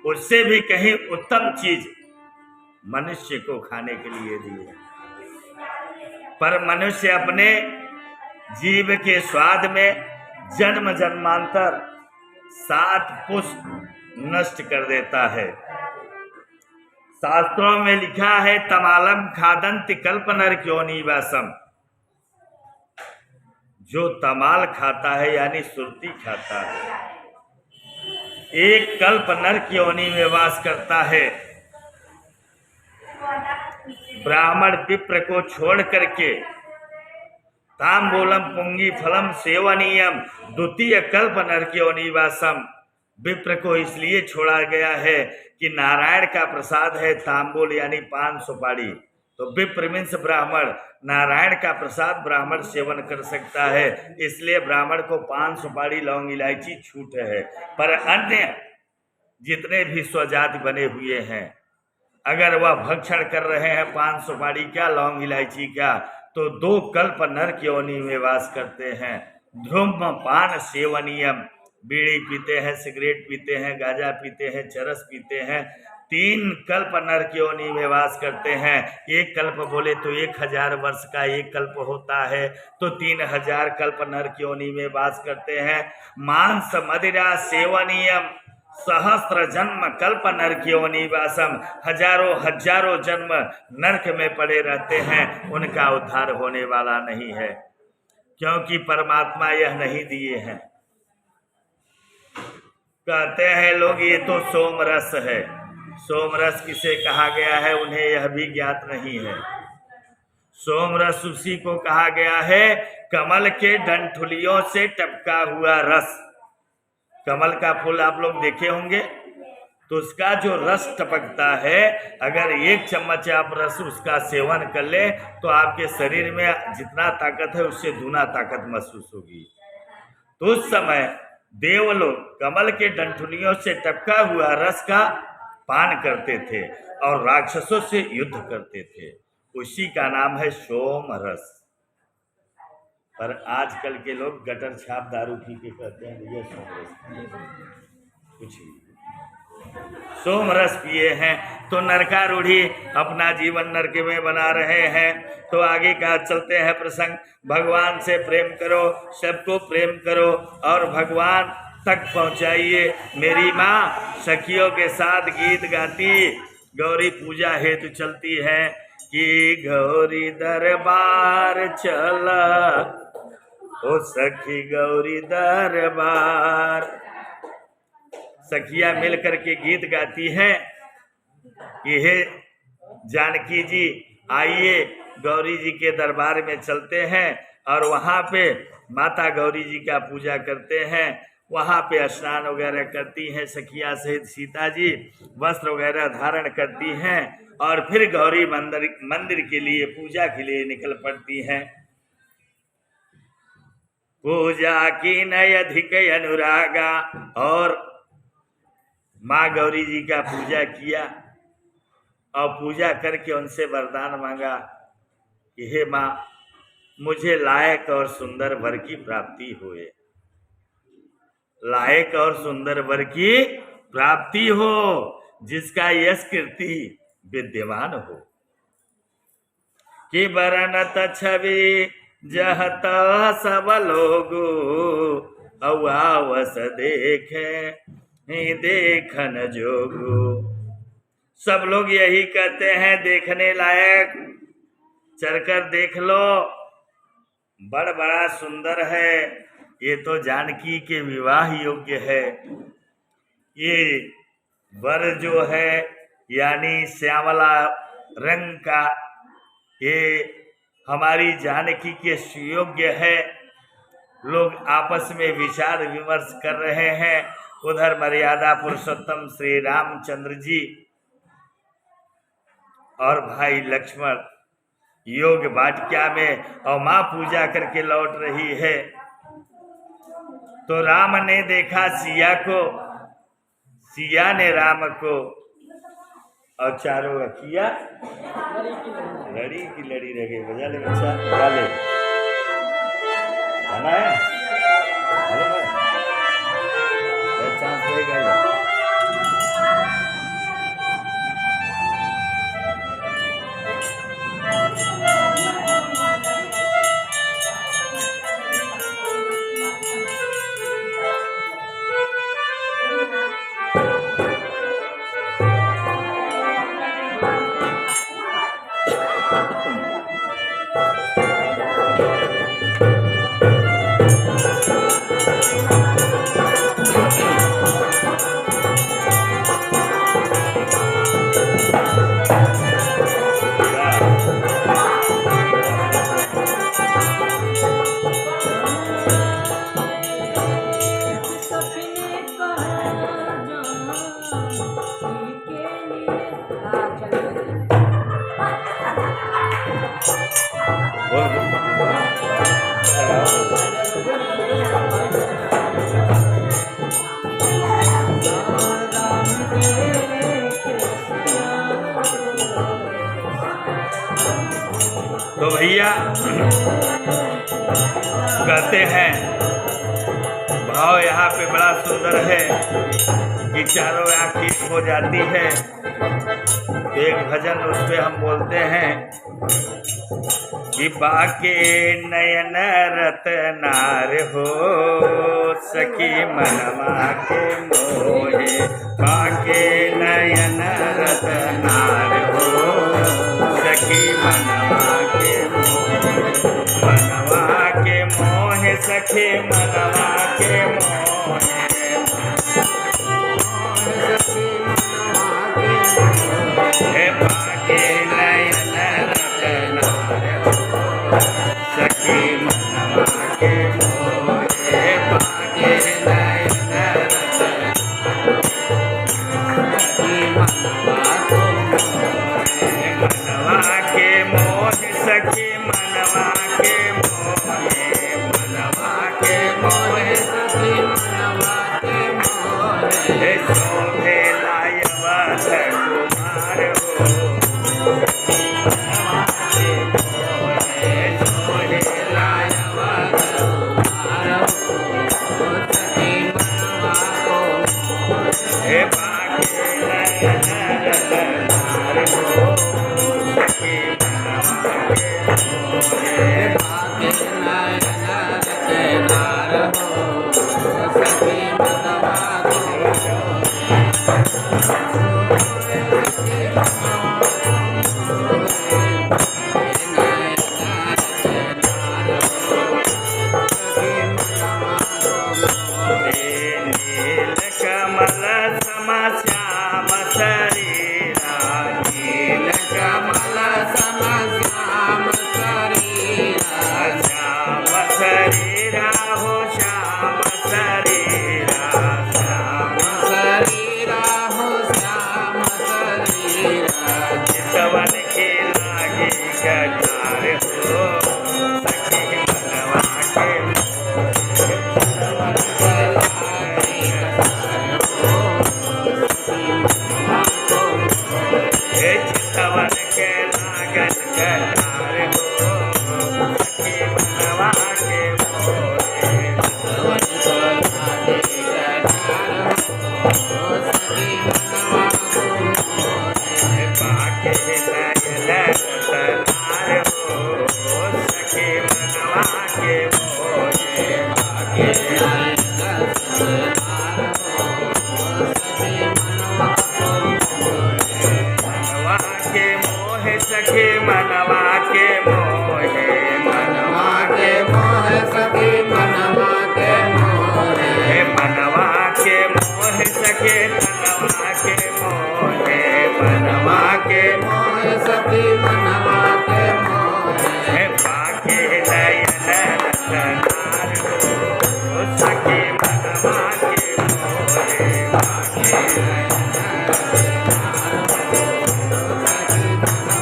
उससे भी कहीं उत्तम चीज मनुष्य को खाने के लिए दी है। पर मनुष्य अपने जीव के स्वाद में जन्म जन्मांतर 7 पुष्प नष्ट कर देता है। शास्त्रों में लिखा है, तमालम खादंति कल्प नरक्योनि वासम। जो तमाल खाता है यानी सुरती खाता है, एक कल्प नर क्योनि में वास करता है। ब्राह्मण विप्र को छोड़ करके तांबूलम पुंगी फलम सेवनीयम द्वितीय कल्प नर क्योनि वासम। विप्र को इसलिए छोड़ा गया है कि नारायण का प्रसाद है तांबूल यानी पान सुपारी। तो विप्र मीन्स ब्राह्मण, नारायण का प्रसाद ब्राह्मण सेवन कर सकता है, इसलिए ब्राह्मण को पान सुपारी लौंग इलायची छूट है। पर अन्य जितने भी स्वजाति बने हुए हैं, अगर वह भक्षण कर रहे हैं पान सुपारी का, लौंग इलायची का, तो 2 कल्प नरक योनि में वास करते हैं। धूम्रपान सेवनीयम, बीड़ी पीते हैं, सिगरेट पीते हैं, गांजा पीते हैं, चरस पीते हैं, 3 कल्प नरक योनि में वास करते हैं। 1 कल्प बोले तो 1000 वर्ष का 1 कल्प होता है, तो 3000 कल्प नरक योनि में वास करते हैं। मांस मदिरा सेवनीयम, सहस्त्र जन्म कल्प नरक योनि वासम, हजारों जन्म नरक में पड़े रहते हैं, उनका उद्धार होने वाला नहीं है, क्योंकि परमात्मा यह नहीं दिए हैं। कहते हैं लोग ये तो सोमरस है। सोमरस किसे कहा गया है उन्हें यह भी ज्ञात नहीं है। सोमरस उसी को कहा गया है कमल के डंठुलियों से टपका हुआ रस। कमल का फूल आप लोग देखे होंगे, तो उसका जो रस टपकता है, अगर 1 चम्मच आप रस उसका सेवन कर ले तो आपके शरीर में जितना ताकत है उससे दुना ताकत महसूस होगी। तो उस समय देवलोग कमल के डंठुलियों से टपका हुआ रस का पान करते थे और राक्षसों से युद्ध करते थे। उसी का नाम है सोम रस। पर आजकल के लोग गटर छाप दारू पी के कहते हैं ये सोम रस, कुछ भी सोम रस पिए हैं तो नरकारूढ़ी अपना जीवन नरक में बना रहे हैं। तो आगे का चलते हैं प्रसंग। भगवान से प्रेम करो, सबको प्रेम करो और भगवान तक पहुंचाइए। मेरी माँ सखियों के साथ गीत गाती गौरी पूजा हेतु चलती है कि गौरी दरबार चला, ओ सखी गौरी दरबार। सखिया मिल करके गीत गाती हैं कि हे जानकी जी आइए गौरी जी के दरबार में चलते हैं और वहाँ पे माता गौरी जी का पूजा करते हैं। वहाँ पे स्नान वगैरह करती हैं सखिया सहित सीता जी, वस्त्र वगैरह धारण करती हैं और फिर गौरी मंदिर के लिए पूजा के लिए निकल पड़ती हैं। पूजा की नय अधिक अनुरागा, और माँ गौरी जी का पूजा किया और पूजा करके उनसे वरदान मांगा कि हे माँ मुझे लायक और सुंदर वर की प्राप्ति होए, लायक और सुंदर वर की प्राप्ति हो, जिसका यश कीर्ति विद्यमान हो। कि बरनत छवि जहत सब लोगो, अवावस देखे देखन जोगो। सब लोग यही कहते हैं देखने लायक, चलकर देख लो, बड़ा सुंदर है, ये तो जानकी के विवाह योग्य है। ये वर जो है यानी श्यामला रंग का, ये हमारी जानकी के सुयोग्य है। लोग आपस में विचार विमर्श कर रहे हैं। उधर मर्यादा पुरुषोत्तम श्री रामचंद्र जी और भाई लक्ष्मण योग वाटिका में और माँ पूजा करके लौट रही है। तो राम ने देखा सिया को, सिया ने राम को, और चारों अखिया लड़ी की लड़ी रह गई। बजा ले बच्चा, बजा ले, गाना है चांस देगा। तो भैया कहते हैं भाव यहाँ पे बड़ा सुंदर है कि चारों आँखें हो जाती है। तो एक भजन उस पे हम बोलते हैं कि बाके नयन रतनार हो सखी मनवा के मोहे, बाके नयन रतनार हो सखी मनवा के मोहे, मनवा के मोहे सखी मनवा के मोहे, हे बाके नयन रतनार हो सखी मनवा के मोहे, बाके नयन रतनार सखी मनवा को मोहे, मनवा के मोहे सखी मनवा के मोहे, मनवा के मोहे सखी मनवा के मोहे, हे शोभे लायवत कुमार हो मनवा के मोहे, शोभे लायवत कुमार हो सखी मनवा को मोहे, हे बाके नयन रतनार हो सखी मनवा के मोहे, बाके नयन रतनार हो सखी मनवा को नील कमल सम श्याम शरीरा, नील कमल सम श्याम शरीरा, श्याम शरीरा हो श्याम शरीरा, श्याम शरीरा हो श्याम शरीरा, चितवन के लागे कटार हो सखी मनवा के मोहे, चितवन के लागे कटार हो सखी मनवा को मोहे, हे चितवन के लागन कटार हो सखी मनवा के मोहे, चितवन को लागे कटार हो सखी मनवा को मोहे, बाके नयन रतनार हो सखी मनवा के मोहे, बाके नयन रतनार हो सखी मनवा को मोहे, मनवा के मोहे सखी मनवा के मोहे, मनवा के मोहे सखी मनवा के मोहे, हे मनवा के मोहे सखी मनवा के मोहे, मनवा के मोहे सखी मनवा के मोहे, हे बाके नयन रतनार हो सखी मनवा के मोहे, बाके नयन रतनार हो सखी मनवा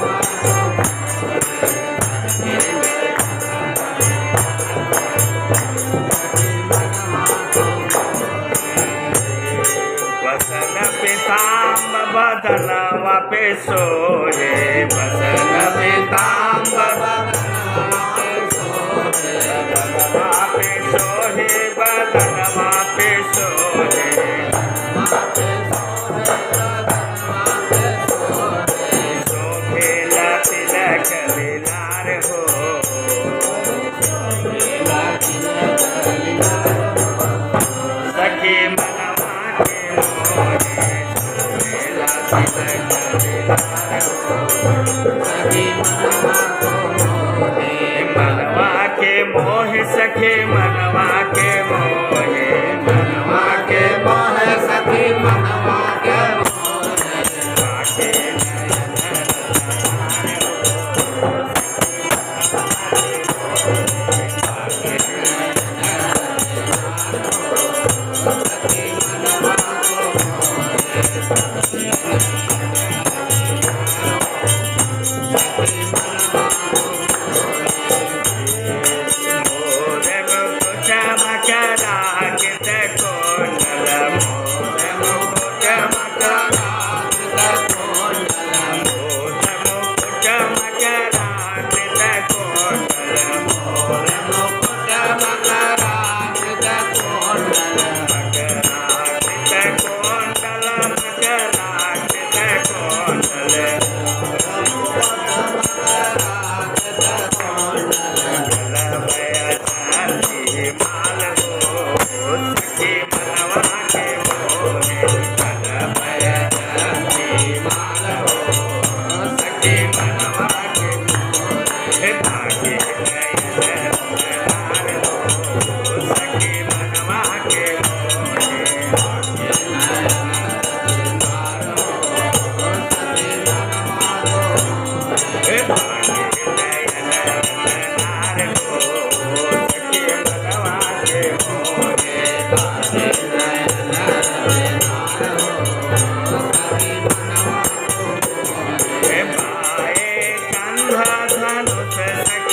को वसन पिताम्ब बदनवा पे सोहे, वसन पिताम्ब बदनवा पे सोहे, बदनवा पे सोहे, बदनवा पे सोहे, शोभेला तिलक लीलार हो सखी मनवा के मोहे, शोभेला तिलक लीलार हो सखी मनवा को मोहे, मनवा के मोहे सखी मनवा के मोहे, मनवा के मोहे सखी मनवा के मोहे, बाके नयन रतनार हो सखी मनवा को मोहे, मोरे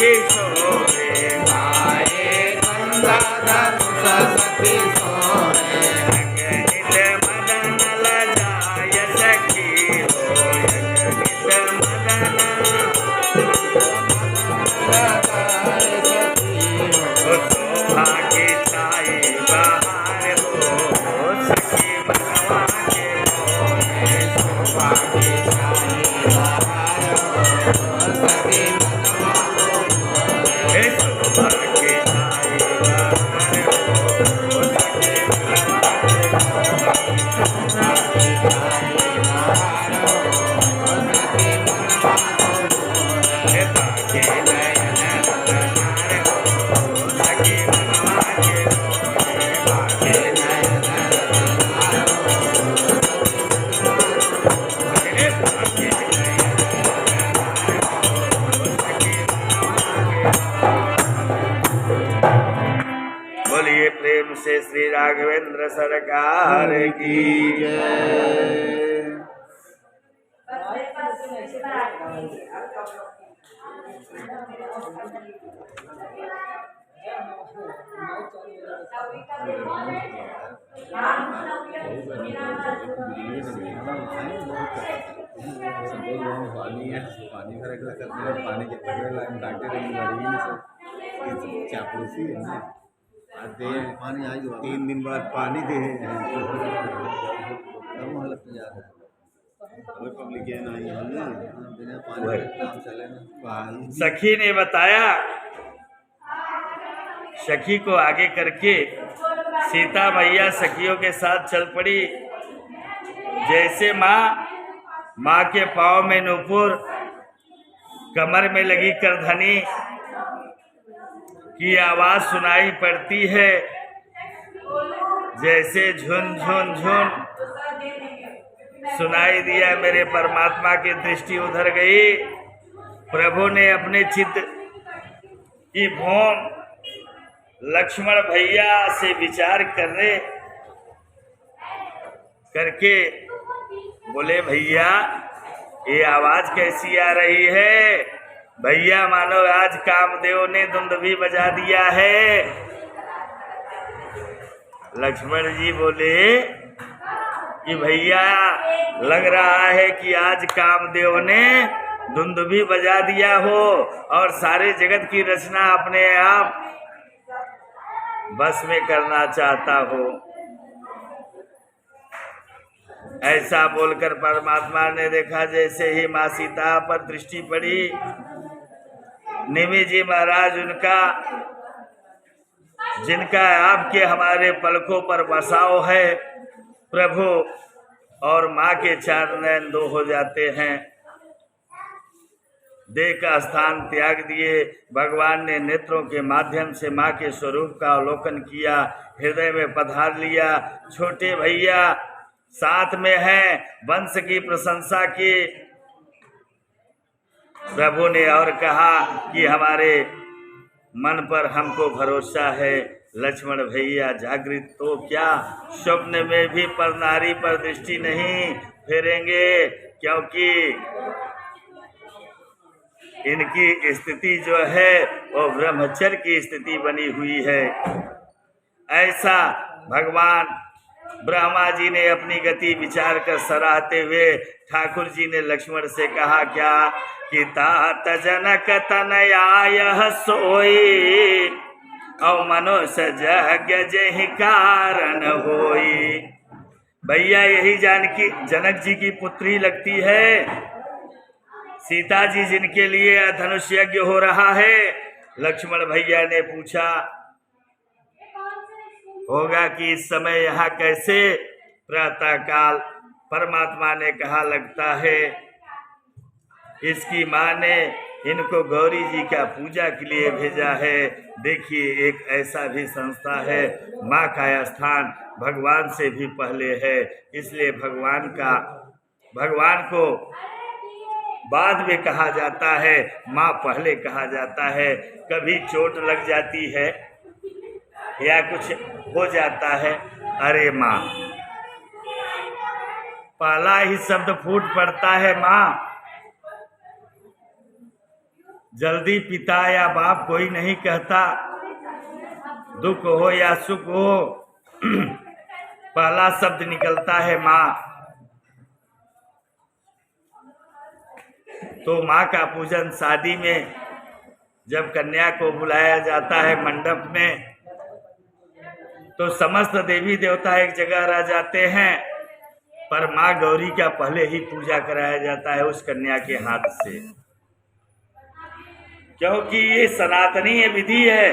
सखी सोए गाए कंधा धनुष सखी सोए गणित मदन लजाय सखी हो गणित मदन लगाए सखी हो शोभा की छाई बहार हो सखी मनवा के शोभा की छाई बहार हो सखी मनवा को हे शोभा की छाई बहार हो सखी मनवा के शोभा की छाई बहार हो सखी मनवा को हे ताके नयन रतनार हो सखी मनवा के बाके नयन रतनार हो हे ताके नयन रतनार हो सखी मनवा के बोलिए प्रेम से श्री राघवेंद्र सरकार की पानी है पानी भरा के करते हैं पानी के पकड़े लाइन डाके नहीं लड़ी नहीं सब चापलूसी है ना आते पानी आई 3 दिन बाद पानी दे तब हालत जा रहा है अगर पब्लिक है ना ये बिना पानी के काम चले ना पानी सखी ने बताया। सखी को आगे करके सीता मैया सखियों के साथ चल पड़ी। जैसे माँ के पाँव में नूपुर, कमर में लगी करधनी की आवाज सुनाई पड़ती है, जैसे झुन झुन झुन सुनाई दिया। मेरे परमात्मा की दृष्टि उधर गई। प्रभु ने अपने चित्त की भूम लक्ष्मण भैया से विचार करके बोले, भैया ये आवाज कैसी आ रही है? भैया मानो आज कामदेव ने धुंध भी बजा दिया है। लक्ष्मण जी बोले कि भैया लग रहा है कि आज कामदेव ने धुंध भी बजा दिया हो और सारे जगत की रचना अपने आप बस में करना चाहता हो। ऐसा बोलकर परमात्मा ने देखा जैसे ही माँ सीता पर दृष्टि पड़ी, निमि जी महाराज जिनका आपके हमारे पलकों पर बसाव है प्रभु, और माँ के 4 नयन 2 हो जाते हैं। देह का स्थान त्याग दिए भगवान ने नेत्रों के माध्यम से माँ के स्वरूप का अवलोकन किया, हृदय में पधार लिया। छोटे भैया साथ में हैं, वंश की प्रशंसा की। प्रभु ने और कहा कि हमारे मन पर हमको भरोसा है। लक्ष्मण भैया जागृत तो क्या, स्वप्न में भी पर नारी पर दृष्टि नहीं फेरेंगे, क्योंकि इनकी स्थिति जो है वो ब्रह्मचर्य की स्थिति बनी हुई है। ऐसा भगवान ब्रह्मा जी ने अपनी गति विचार कर सराहते हुए ठाकुर जी ने लक्ष्मण से कहा क्या कि तात जनक तनयाय सोई और मनुष्य जग जहि कारण होई। भैया यही जानकी जनक जी की पुत्री लगती है, सीता जी जिनके लिए धनुष यज्ञ हो रहा है। लक्ष्मण भैया ने पूछा होगा कि इस समय यहाँ कैसे? प्रातः काल परमात्मा ने कहा लगता है इसकी माँ ने इनको गौरी जी का पूजा के लिए भेजा है। देखिए एक ऐसा भी संस्था है, माँ का स्थान भगवान से भी पहले है, इसलिए भगवान को बाद में कहा जाता है, माँ पहले कहा जाता है। कभी चोट लग जाती है या कुछ हो जाता है, अरे माँ, पहला ही शब्द फूट पड़ता है माँ। जल्दी पिता या बाप कोई नहीं कहता, दुख हो या सुख हो पहला शब्द निकलता है माँ। तो माँ का पूजन शादी में जब कन्या को बुलाया जाता है मंडप में, तो समस्त देवी देवता एक जगह रह जाते हैं, पर माँ गौरी का पहले ही पूजा कराया जाता है उस कन्या के हाथ से, क्योंकि ये सनातनीय विधि है।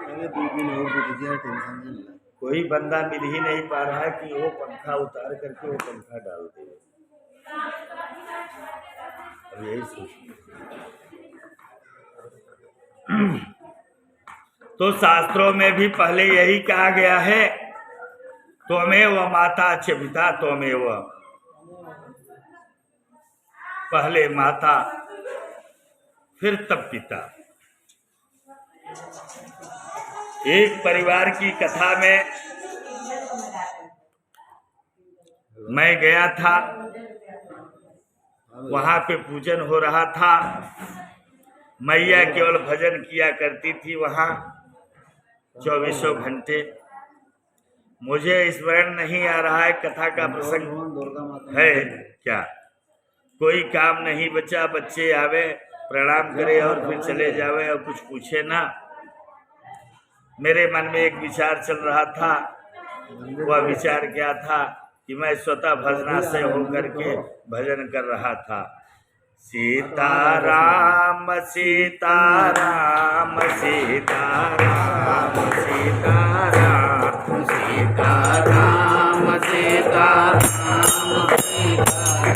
अरे 2 दिन और रुक जा, टेंशन नहीं ले। कोई बंदा मिल ही नहीं पा रहा है कि वो पंखा उतार करके वो पंखा डाल दे। अब यही सोच, तो शास्त्रों में भी पहले यही कहा गया है, त्वमेव माता च पिता त्वमेव। पहले माता फिर तब पिता। एक परिवार की कथा में मैं गया था, वहां पे पूजन हो रहा था। मैया केवल भजन किया करती थी वहां 24 घंटे। मुझे स्मरण नहीं आ रहा है कथा का प्रसंग है क्या। कोई काम नहीं बचा, बच्चे आवे प्रणाम करे और फिर चले जावे और कुछ पूछे ना। मेरे मन में एक विचार चल रहा था। वह विचार क्या था कि मैं स्वतः भजनाशय होकर के भजन कर रहा था। सीताराम सीताराम सीताराम सीताराम सीताराम सीताराम सीताराम।